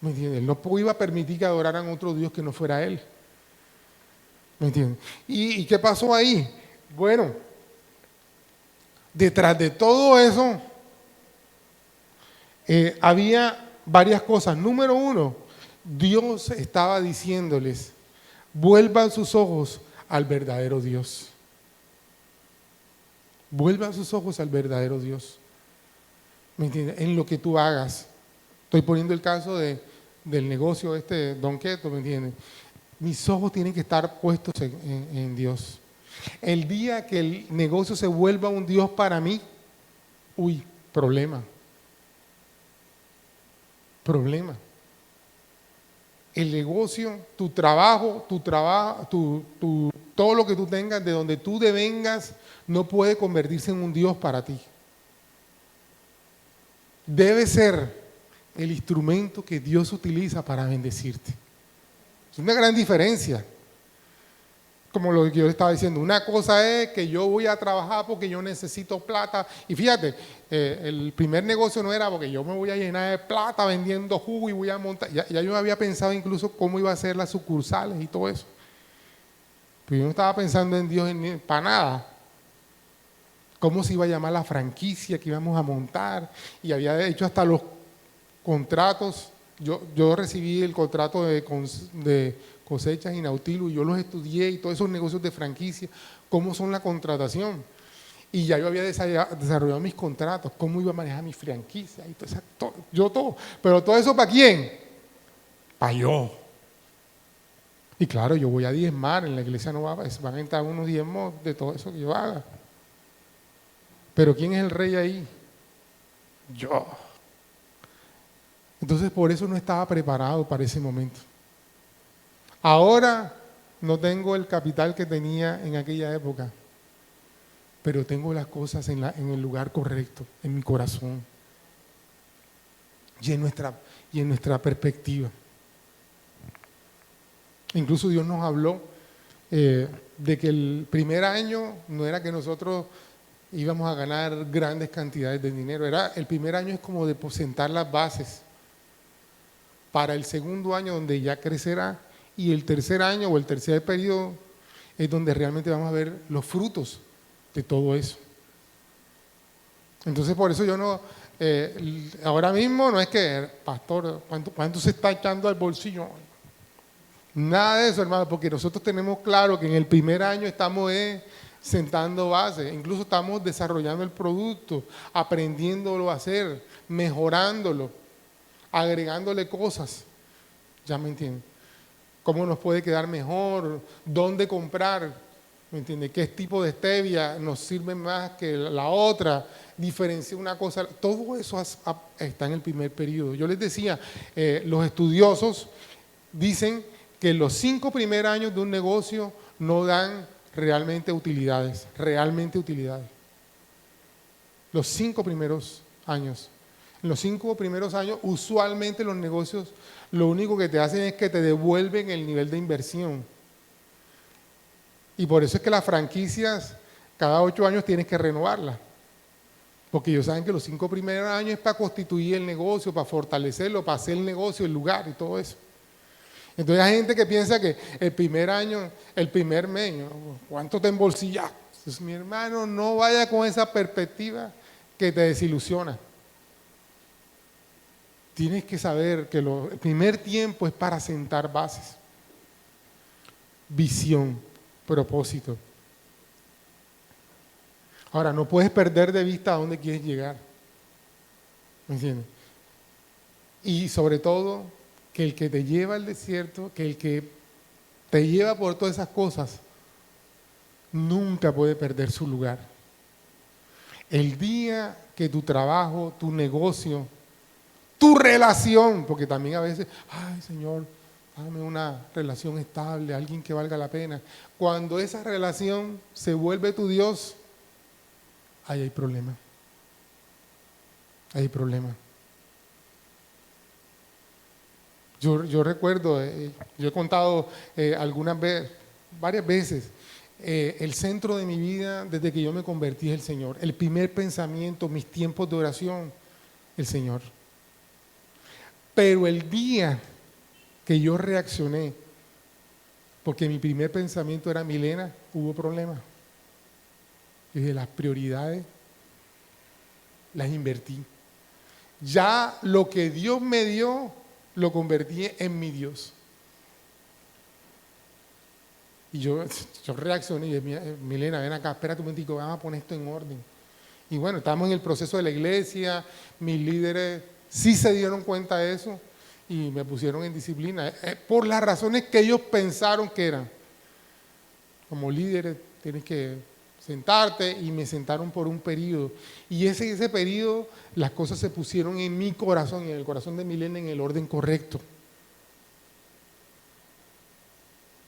¿Me entiendes? Él no iba a permitir que adoraran a otro Dios que no fuera él. ¿Me entiendes? ¿Y qué pasó ahí? Bueno, detrás de todo eso había varias cosas. Número uno, Dios estaba diciéndoles, vuelvan sus ojos al verdadero Dios. Vuelvan sus ojos al verdadero Dios. ¿Me entiendes? En lo que tú hagas. Estoy poniendo el caso del negocio Don Keto, ¿me entiendes? Mis ojos tienen que estar puestos en Dios. El día que el negocio se vuelva un Dios para mí, uy, problema. Problema. El negocio, tu trabajo, todo lo que tú tengas, de donde tú devengas, no puede convertirse en un Dios para ti. Debe ser el instrumento que Dios utiliza para bendecirte. Es una gran diferencia. Como lo que yo estaba diciendo, una cosa es que yo voy a trabajar porque yo necesito plata. Y fíjate, el primer negocio no era porque yo me voy a llenar de plata vendiendo jugo y voy a montar. Ya yo había pensado incluso cómo iba a ser las sucursales y todo eso. Pero yo no estaba pensando en Dios para nada. Cómo se iba a llamar la franquicia que íbamos a montar. Y había hecho hasta los contratos. Yo recibí el contrato de Cosechas y Nautilus y yo los estudié y todos esos negocios de franquicia, cómo son la contratación. Y ya yo había desarrollado mis contratos, cómo iba a manejar mi franquicia y todo. Pero todo eso ¿para quién? Para yo. Y claro, yo voy a diezmar, en la iglesia no van a entrar unos diezmos de todo eso que yo haga. Pero ¿quién es el rey ahí? Yo. Entonces por eso no estaba preparado para ese momento. Ahora no tengo el capital que tenía en aquella época, pero tengo las cosas en el lugar correcto, en mi corazón y en nuestra perspectiva. Incluso Dios nos habló de que el primer año no era que nosotros íbamos a ganar grandes cantidades de dinero, el primer año es como depositar las bases para el segundo año donde ya crecerá. Y el tercer año o el tercer periodo es donde realmente vamos a ver los frutos de todo eso. Entonces por eso yo no, ahora mismo no es que, pastor, ¿cuánto se está echando al bolsillo? Nada de eso, hermano, porque nosotros tenemos claro que en el primer año estamos sentando bases, incluso estamos desarrollando el producto, aprendiéndolo a hacer, mejorándolo, agregándole cosas. ¿Ya me entienden? Cómo nos puede quedar mejor, dónde comprar, ¿me entiende? ¿Qué tipo de stevia nos sirve más que la otra? Diferenciar una cosa, todo eso está en el primer periodo. Yo les decía, los estudiosos dicen que los 5 primeros años de un negocio no dan realmente utilidades. Los 5 primeros años. En los 5 primeros años, usualmente los negocios lo único que te hacen es que te devuelven el nivel de inversión. Y por eso es que las franquicias, cada 8 años tienes que renovarlas. Porque ellos saben que los 5 primeros años es para constituir el negocio, para fortalecerlo, para hacer el negocio, el lugar y todo eso. Entonces hay gente que piensa que el primer año, el primer mes, ¿cuánto te embolsillaste? Entonces, mi hermano, no vaya con esa perspectiva que te desilusiona. tienes que saber que el primer tiempo es para sentar bases, visión, propósito. Ahora, no puedes perder de vista a dónde quieres llegar. ¿Me entiendes? Y sobre todo, que el que te lleva al desierto, que el que te lleva por todas esas cosas, nunca puede perder su lugar. El día que tu trabajo, tu negocio, tu relación, porque también a veces, ay Señor, dame una relación estable, alguien que valga la pena. Cuando esa relación se vuelve tu Dios, ahí hay problema. Hay problema. Yo recuerdo, yo he contado varias veces, el centro de mi vida desde que yo me convertí es el Señor. El primer pensamiento, mis tiempos de oración, el Señor. Pero el día que yo reaccioné, porque mi primer pensamiento era Milena, hubo problemas. Yo dije, las prioridades las invertí. Ya lo que Dios me dio, lo convertí en mi Dios. Y yo reaccioné y dije, Milena, ven acá, espérate un momentico, vamos a poner esto en orden. Y bueno, estamos en el proceso de la iglesia, mis líderes sí se dieron cuenta de eso y me pusieron en disciplina, por las razones que ellos pensaron que eran. Como líderes tienes que sentarte, y me sentaron por un periodo. Y ese periodo las cosas se pusieron en mi corazón y en el corazón de Milena en el orden correcto.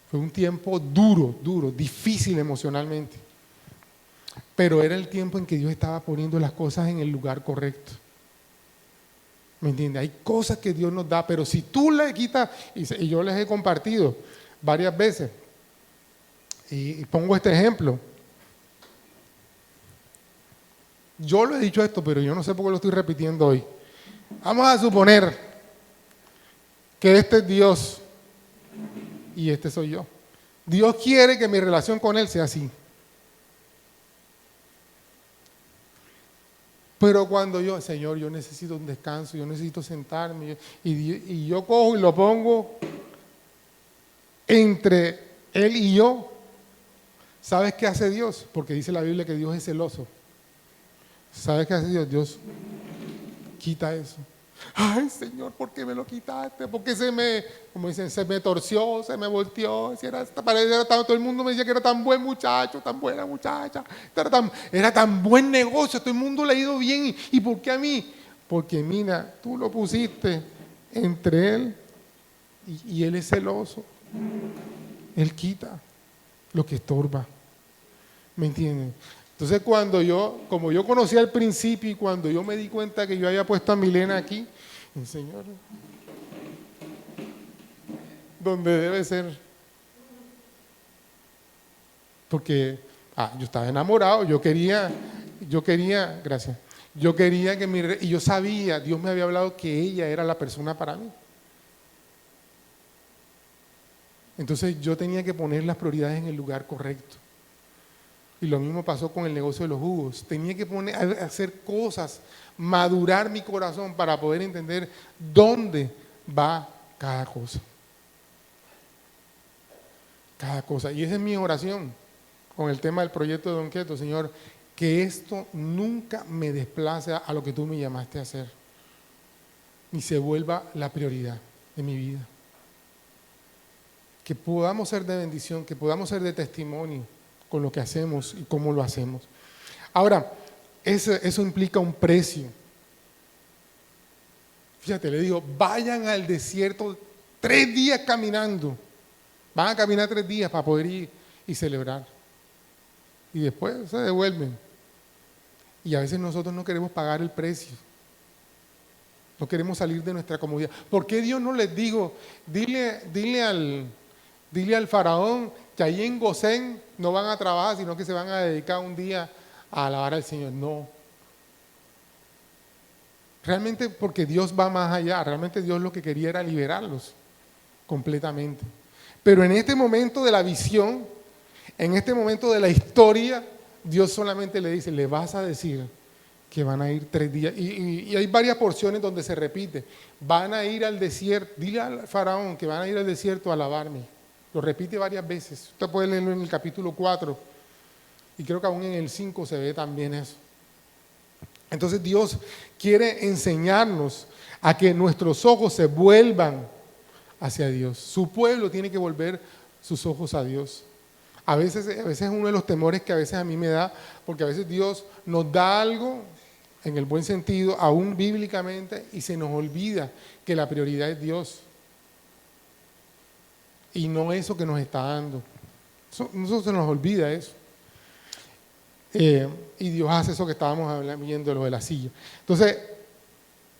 Fue un tiempo duro, difícil emocionalmente. Pero era el tiempo en que Dios estaba poniendo las cosas en el lugar correcto. ¿Me entiendes? Hay cosas que Dios nos da, pero si tú le quitas, y yo les he compartido varias veces, y pongo este ejemplo. Yo lo he dicho esto, pero yo no sé por qué lo estoy repitiendo hoy. Vamos a suponer que este es Dios y este soy yo. Dios quiere que mi relación con Él sea así. Pero cuando yo, Señor, yo necesito un descanso, yo necesito sentarme, y yo cojo y lo pongo entre Él y yo, ¿sabes qué hace Dios? Porque dice la Biblia que Dios es celoso. ¿Sabes qué hace Dios? Dios quita eso. Ay, Señor, ¿por qué me lo quitaste? Porque como dicen, se me torció, se me volteó. Todo el mundo me decía que era tan buen muchacho, tan buena muchacha. Era tan buen negocio, todo el mundo le ha ido bien. ¿Y por qué a mí? Porque mira, tú lo pusiste entre Él y Él es celoso. Él quita lo que estorba. ¿Me entienden? Entonces como yo conocía al principio y cuando yo me di cuenta que yo había puesto a Milena aquí, el Señor, donde debe ser. Porque yo estaba enamorado, yo quería, gracias, yo quería y yo sabía, Dios me había hablado que ella era la persona para mí. Entonces yo tenía que poner las prioridades en el lugar correcto. Y lo mismo pasó con el negocio de los jugos. Tenía que hacer cosas, madurar mi corazón para poder entender dónde va cada cosa. Cada cosa. Y esa es mi oración con el tema del proyecto de Don Keto, Señor, que esto nunca me desplace a lo que tú me llamaste a hacer, ni se vuelva la prioridad de mi vida. Que podamos ser de bendición, que podamos ser de testimonio con lo que hacemos y cómo lo hacemos. Ahora, eso implica un precio. Fíjate, le digo, vayan al desierto 3 días caminando. Van a caminar 3 días para poder ir y celebrar. Y después se devuelven. Y a veces nosotros no queremos pagar el precio. No queremos salir de nuestra comodidad. ¿Por qué Dios no les dijo, dile al faraón que ahí en Gosén no van a trabajar, sino que se van a dedicar un día a alabar al Señor? No. Realmente porque Dios va más allá, realmente Dios lo que quería era liberarlos completamente. Pero en este momento de la visión, en este momento de la historia, Dios solamente le dice, le vas a decir que van a ir 3 días. Y hay varias porciones donde se repite. Van a ir al desierto. Dile al faraón que van a ir al desierto a alabarme. Lo repite varias veces. Usted puede leerlo en el capítulo 4. Y creo que aún en el 5 se ve también eso. Entonces Dios quiere enseñarnos a que nuestros ojos se vuelvan hacia Dios. Su pueblo tiene que volver sus ojos a Dios. A veces es uno de los temores que a veces a mí me da, porque a veces Dios nos da algo en el buen sentido, aún bíblicamente, y se nos olvida que la prioridad es Dios. Y no eso que nos está dando. Nosotros se nos olvida eso. Y Dios hace eso que estábamos viendo, lo de la silla. Entonces,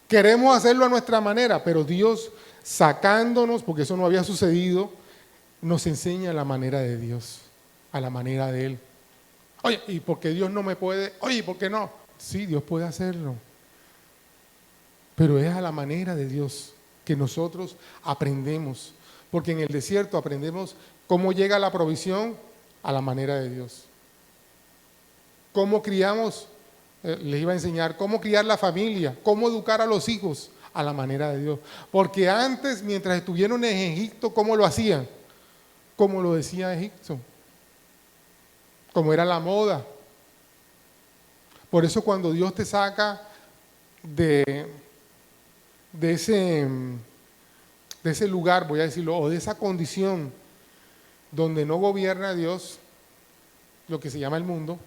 queremos hacerlo a nuestra manera, pero Dios sacándonos, porque eso no había sucedido, nos enseña la manera de Dios, a la manera de Él. Oye, ¿y por qué Dios no me puede? Oye, ¿por qué no? Sí, Dios puede hacerlo. Pero es a la manera de Dios que nosotros aprendemos. Porque en el desierto aprendemos cómo llega la provisión a la manera de Dios. Cómo criamos, les iba a enseñar, cómo criar la familia, cómo educar a los hijos a la manera de Dios. Porque antes, mientras estuvieron en Egipto, ¿cómo lo hacían? Como lo decía Egipto. Como era la moda. Por eso cuando Dios te saca de ese lugar, voy a decirlo, o de esa condición donde no gobierna Dios, lo que se llama el mundo,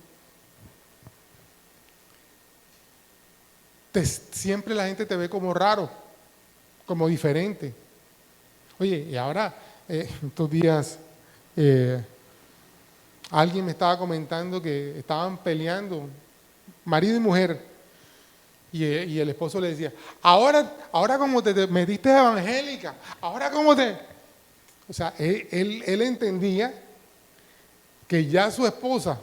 siempre la gente te ve como raro, como diferente. Oye, y ahora, estos días, alguien me estaba comentando que estaban peleando, marido y mujer, y el esposo le decía, ahora como te metiste evangélica, ahora como te... O sea, él entendía que ya su esposa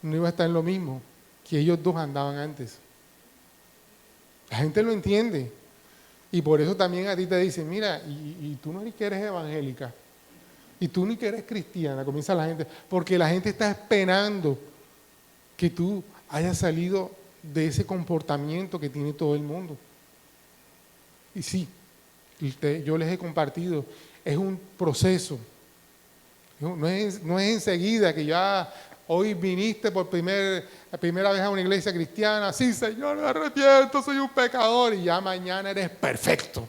no iba a estar en lo mismo que ellos dos andaban antes. La gente lo entiende. Y por eso también a ti te dicen, mira, y tú no ni que eres evangélica, y tú ni que eres cristiana, comienza la gente, porque la gente está esperando que tú hayas salido de ese comportamiento que tiene todo el mundo. Y sí, yo les he compartido, es un proceso. No es enseguida que ya hoy viniste por primera vez a una iglesia cristiana, sí, Señor, me arrepiento, soy un pecador, y ya mañana eres perfecto.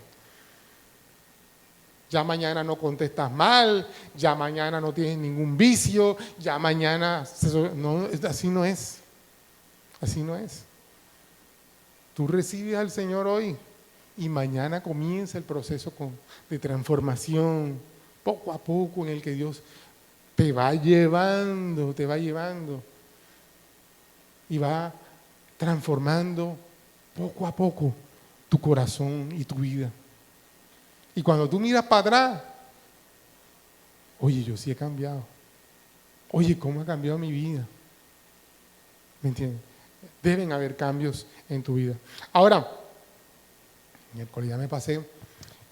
Ya mañana no contestas mal, ya mañana no tienes ningún vicio, ya mañana... No, así no es. Así no es. Tú recibes al Señor hoy y mañana comienza el proceso de transformación, poco a poco, en el que Dios te va llevando y va transformando poco a poco tu corazón y tu vida. Y cuando tú miras para atrás, oye, yo sí he cambiado. Oye, ¿cómo ha cambiado mi vida? ¿Me entiendes? Deben haber cambios en tu vida. Ahora, miércoles ya me pasé,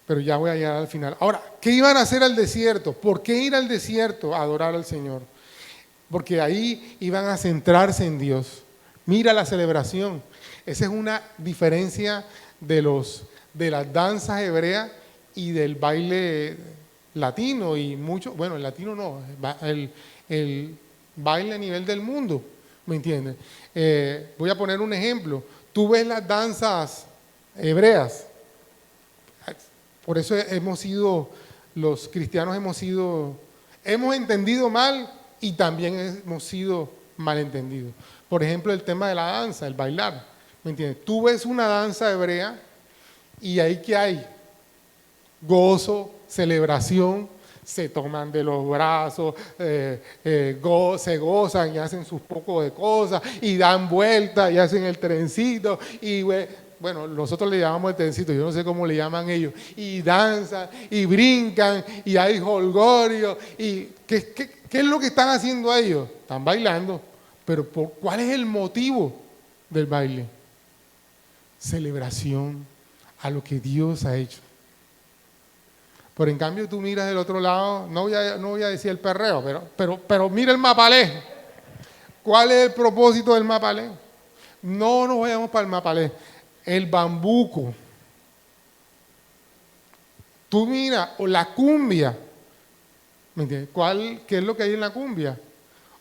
pero ya voy a llegar al final. Ahora, ¿qué iban a hacer al desierto? ¿Por qué ir al desierto a adorar al Señor? Porque ahí iban a centrarse en Dios. Mira la celebración. Esa es una diferencia de las danzas hebreas y del baile latino y mucho, bueno, el latino no, el baile a nivel del mundo, ¿me entiendes? Voy a poner un ejemplo. Tú ves las danzas hebreas, por eso los cristianos hemos entendido mal y también hemos sido malentendidos. Por ejemplo, el tema de la danza, el bailar, ¿me entiendes? Tú ves una danza hebrea y ahí ¿qué hay? Gozo, celebración, se toman de los brazos, se gozan y hacen sus pocos de cosas y dan vueltas y hacen el trencito y bueno, nosotros le llamamos el trencito, yo no sé cómo le llaman ellos, y danzan y brincan y hay jolgorio y ¿qué es lo que están haciendo ellos? Están bailando, pero ¿cuál es el motivo del baile? Celebración a lo que Dios ha hecho. Pero en cambio tú miras del otro lado, no voy a decir el perreo, pero mira el mapalé. ¿Cuál es el propósito del mapalé? No nos vayamos para el Mapalé. El Bambuco. Tú mira, o la cumbia. ¿Me entiendes? ¿Qué es lo que hay en la cumbia?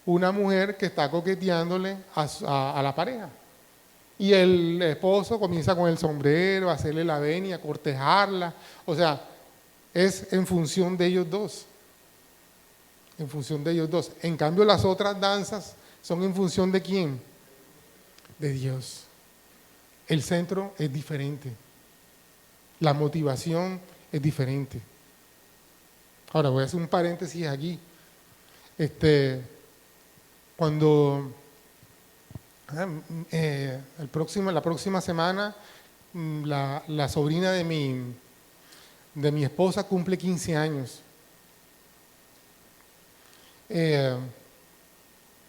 Una mujer que está coqueteándole a la pareja. Y el esposo comienza con el sombrero, a hacerle la venia, a cortejarla. O sea, es en función de ellos dos. En función de ellos dos. En cambio, las otras danzas son en función de quién? De Dios. El centro es diferente. La motivación es diferente. Ahora voy a hacer un paréntesis aquí. Cuando la próxima semana la sobrina de mi esposa cumple 15 años.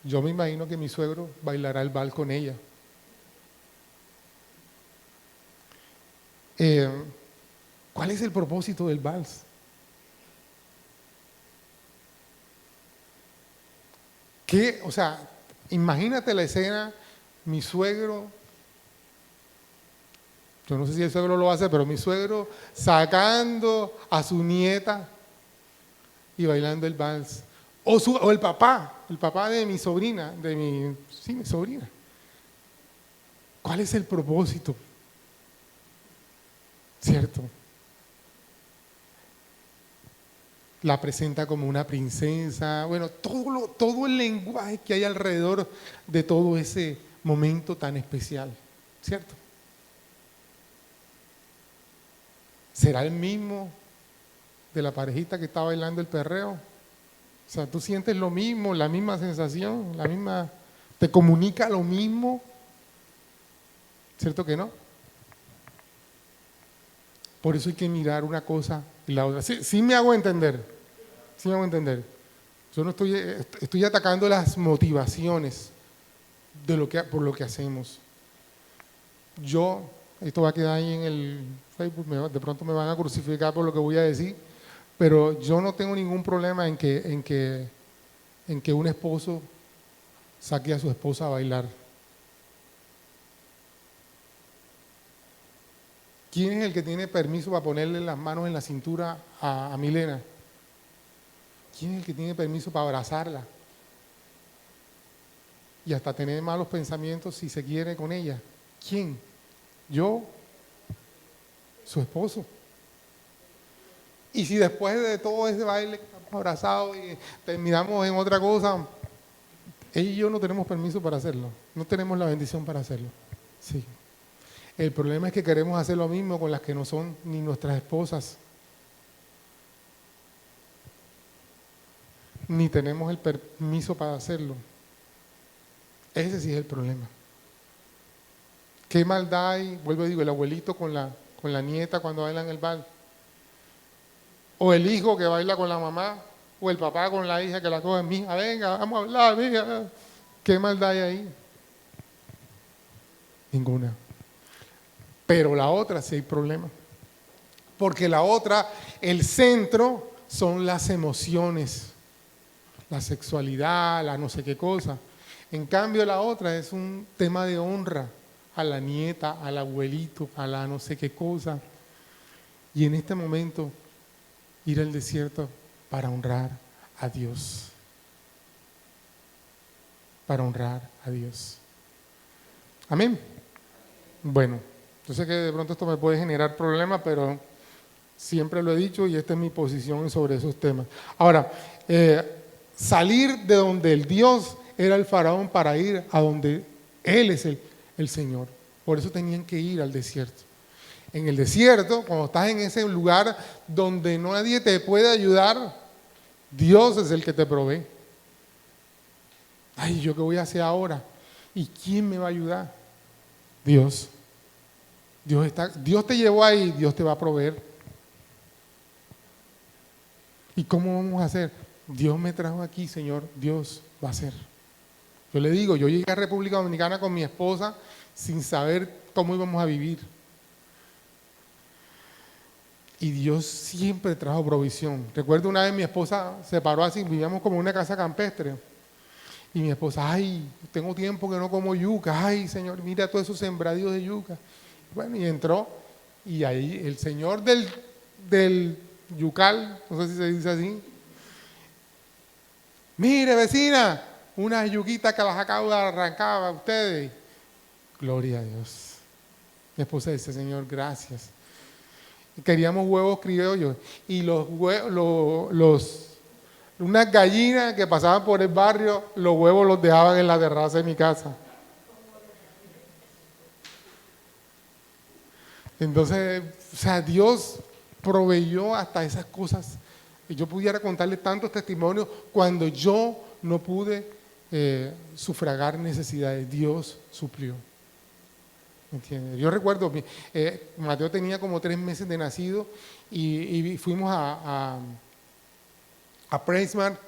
Yo me imagino que mi suegro bailará el vals con ella. ¿Cuál es el propósito del vals? ¿Qué? O sea, imagínate la escena, mi suegro, yo no sé si el suegro lo va a hacer, pero mi suegro sacando a su nieta y bailando el vals. O el papá de mi sobrina, mi sobrina. ¿Cuál es el propósito? ¿Cierto? La presenta como una princesa, bueno, todo el lenguaje que hay alrededor de todo ese momento tan especial, ¿cierto? ¿Será el mismo de la parejita que está bailando el perreo? O sea, tú sientes lo mismo, la misma sensación, te comunica lo mismo, ¿cierto que no? Por eso hay que mirar una cosa y la otra. Sí me hago entender. Sí me hago entender. Yo no estoy atacando las motivaciones por lo que hacemos. Esto va a quedar ahí en el Facebook, de pronto me van a crucificar por lo que voy a decir, pero yo no tengo ningún problema en que un esposo saque a su esposa a bailar. ¿Quién es el que tiene permiso para ponerle las manos en la cintura a Milena? ¿Quién es el que tiene permiso para abrazarla? Y hasta tener malos pensamientos si se quiere con ella. ¿Quién? Yo, su esposo. Y si después de todo ese baile estamos abrazados y terminamos en otra cosa, ella y yo no tenemos permiso para hacerlo. No tenemos la bendición para hacerlo. Sí. El problema es que queremos hacer lo mismo con las que no son ni nuestras esposas. Ni tenemos el permiso para hacerlo. Ese sí es el problema. ¿Qué maldad hay? Vuelvo a digo, el abuelito con la nieta cuando bailan el vals. O el hijo que baila con la mamá. O el papá con la hija que la coge. Mija, venga, vamos a hablar, mija. ¿Qué maldad hay ahí? Ninguna. Pero la otra sí hay problema. Porque la otra, el centro son las emociones, la sexualidad, la no sé qué cosa. En cambio la otra es un tema de honra a la nieta, al abuelito, a la no sé qué cosa. Y en este momento ir al desierto para honrar a Dios. Para honrar a Dios. Amén. Bueno, yo sé que de pronto esto me puede generar problemas, pero siempre lo he dicho y esta es mi posición sobre esos temas. Ahora, salir de donde el Dios era el faraón para ir a donde Él es el Señor. Por eso tenían que ir al desierto. En el desierto, cuando estás en ese lugar donde nadie te puede ayudar, Dios es el que te provee. Ay, ¿yo qué voy a hacer ahora? ¿Y quién me va a ayudar? Dios. Dios te llevó ahí, Dios te va a proveer. ¿Y cómo vamos a hacer? Dios me trajo aquí, Señor, Dios va a hacer. Yo le digo, yo llegué a República Dominicana con mi esposa sin saber cómo íbamos a vivir. Y Dios siempre trajo provisión. Recuerdo una vez mi esposa se paró así, vivíamos como en una casa campestre. Y mi esposa, ay, tengo tiempo que no como yuca. Ay, Señor, mira todos esos sembradíos de yuca. Bueno, y entró. Y ahí el señor del yucal, no sé si se dice así. Mire, vecina, unas yuquitas que las acabo de arrancar a ustedes. Gloria a Dios. Mi esposa dice, Señor, gracias. Queríamos huevos criollos. Y unas gallinas que pasaban por el barrio, los huevos los dejaban en la terraza de mi casa. Entonces, o sea, Dios proveyó hasta esas cosas. Y yo pudiera contarle tantos testimonios cuando yo no pude sufragar necesidades. Dios suplió. ¿Me entiendes? Yo recuerdo, Mateo tenía como 3 meses de nacido y fuimos a PriceMart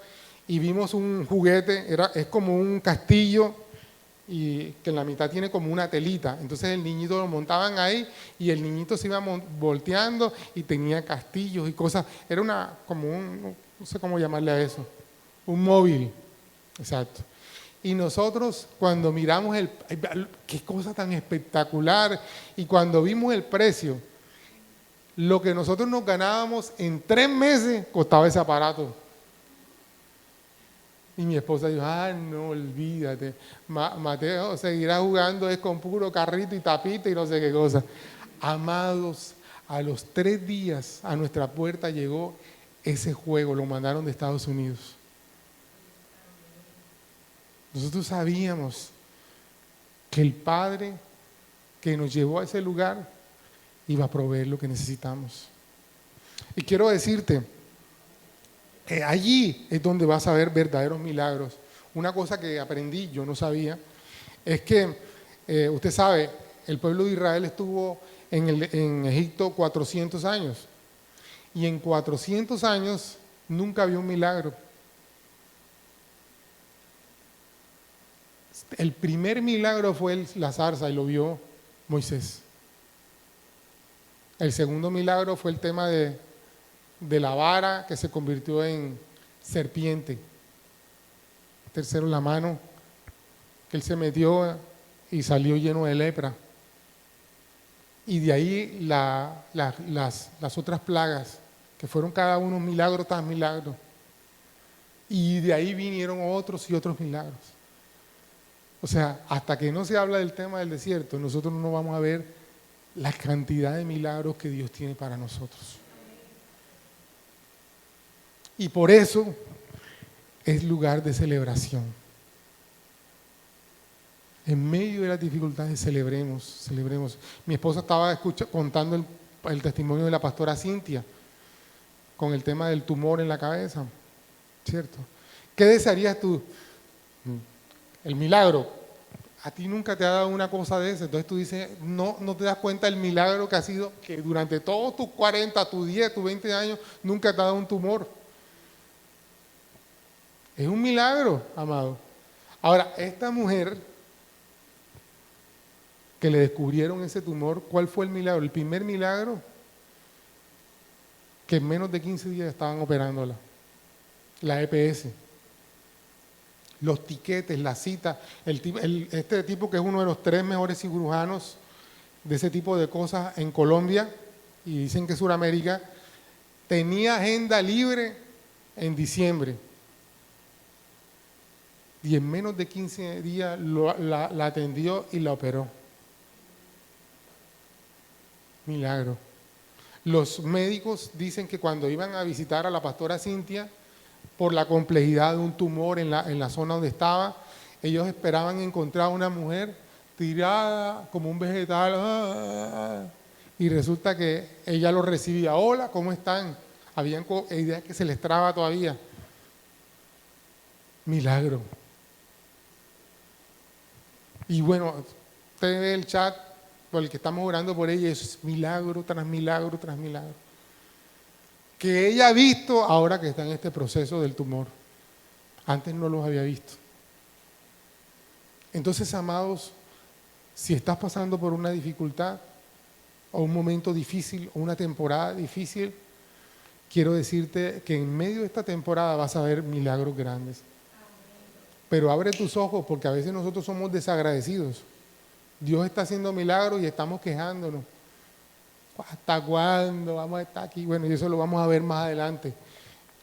y vimos un juguete, es como un castillo y que en la mitad tiene como una telita. Entonces el niñito lo montaban ahí y el niñito se iba volteando y tenía castillos y cosas. Era como no sé cómo llamarle a eso, un móvil, exacto. Y nosotros cuando miramos qué cosa tan espectacular, y cuando vimos el precio, lo que nosotros nos ganábamos en 3 meses costaba ese aparato. Y mi esposa dijo, no, olvídate, Mateo seguirá jugando es con puro carrito y tapita y no sé qué cosa. Amados, a los 3 días a nuestra puerta llegó ese juego, lo mandaron de Estados Unidos. Nosotros sabíamos que el Padre que nos llevó a ese lugar iba a proveer lo que necesitamos. Y quiero decirte, allí es donde vas a ver verdaderos milagros. Una cosa que aprendí, yo no sabía, es que, usted sabe, el pueblo de Israel estuvo en Egipto 400 años. Y en 400 años nunca había un milagro. El primer milagro fue la zarza y lo vio Moisés. El segundo milagro fue el tema de la vara que se convirtió en serpiente. Tercero, la mano que él se metió y salió lleno de lepra. Y de ahí las otras plagas, que fueron cada uno milagro tras milagro. Y de ahí vinieron otros y otros milagros. O sea, hasta que no se habla del tema del desierto, nosotros no vamos a ver la cantidad de milagros que Dios tiene para nosotros. Y por eso es lugar de celebración. En medio de las dificultades celebremos. Mi esposa estaba contando el testimonio de la pastora Cintia con el tema del tumor en la cabeza, ¿cierto? ¿Qué desearías tú? El milagro. A ti nunca te ha dado una cosa de esa. Entonces tú dices, no te das cuenta del milagro que ha sido que durante todos tus 40, tus 10, tus 20 años nunca te ha dado un tumor. Es un milagro, amado. Ahora, esta mujer que le descubrieron ese tumor, ¿cuál fue el milagro? El primer milagro, que en menos de 15 días estaban operándola. La EPS. Los tiquetes, la cita, este tipo que es uno de los 3 mejores cirujanos de ese tipo de cosas en Colombia, y dicen que Sudamérica, tenía agenda libre en diciembre. Y en menos de 15 días la atendió y la operó. Milagro. Los médicos dicen que cuando iban a visitar a la pastora Cintia, por la complejidad de un tumor en la zona donde estaba, ellos esperaban encontrar a una mujer tirada como un vegetal, y resulta que ella lo recibía. Hola, ¿cómo están? Habían ideas que se les traba todavía. Milagro. Y bueno, usted ve el chat por el que estamos orando por ella, eso es milagro tras milagro tras milagro. Que ella ha visto ahora que está en este proceso del tumor. Antes no los había visto. Entonces, amados, si estás pasando por una dificultad o un momento difícil o una temporada difícil, quiero decirte que en medio de esta temporada vas a ver milagros grandes. pero abre tus ojos porque a veces nosotros somos desagradecidos. Dios está haciendo milagros y estamos quejándonos. ¿Hasta cuándo vamos a estar aquí? Bueno, y eso lo vamos a ver más adelante,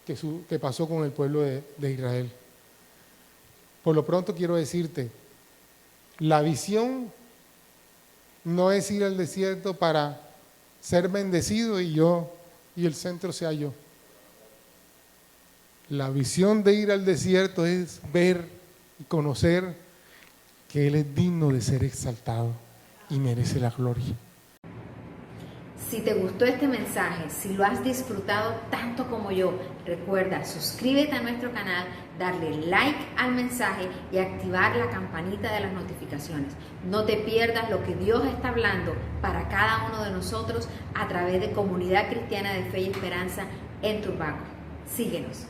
que pasó con el pueblo de Israel. Por lo pronto quiero decirte, la visión no es ir al desierto para ser bendecido y el centro sea yo. La visión de ir al desierto es ver y conocer que Él es digno de ser exaltado y merece la gloria. Si te gustó este mensaje, si lo has disfrutado tanto como yo, recuerda, suscríbete a nuestro canal, darle like al mensaje y activar la campanita de las notificaciones. No te pierdas lo que Dios está hablando para cada uno de nosotros a través de Comunidad Cristiana de Fe y Esperanza en Turbaco. Síguenos.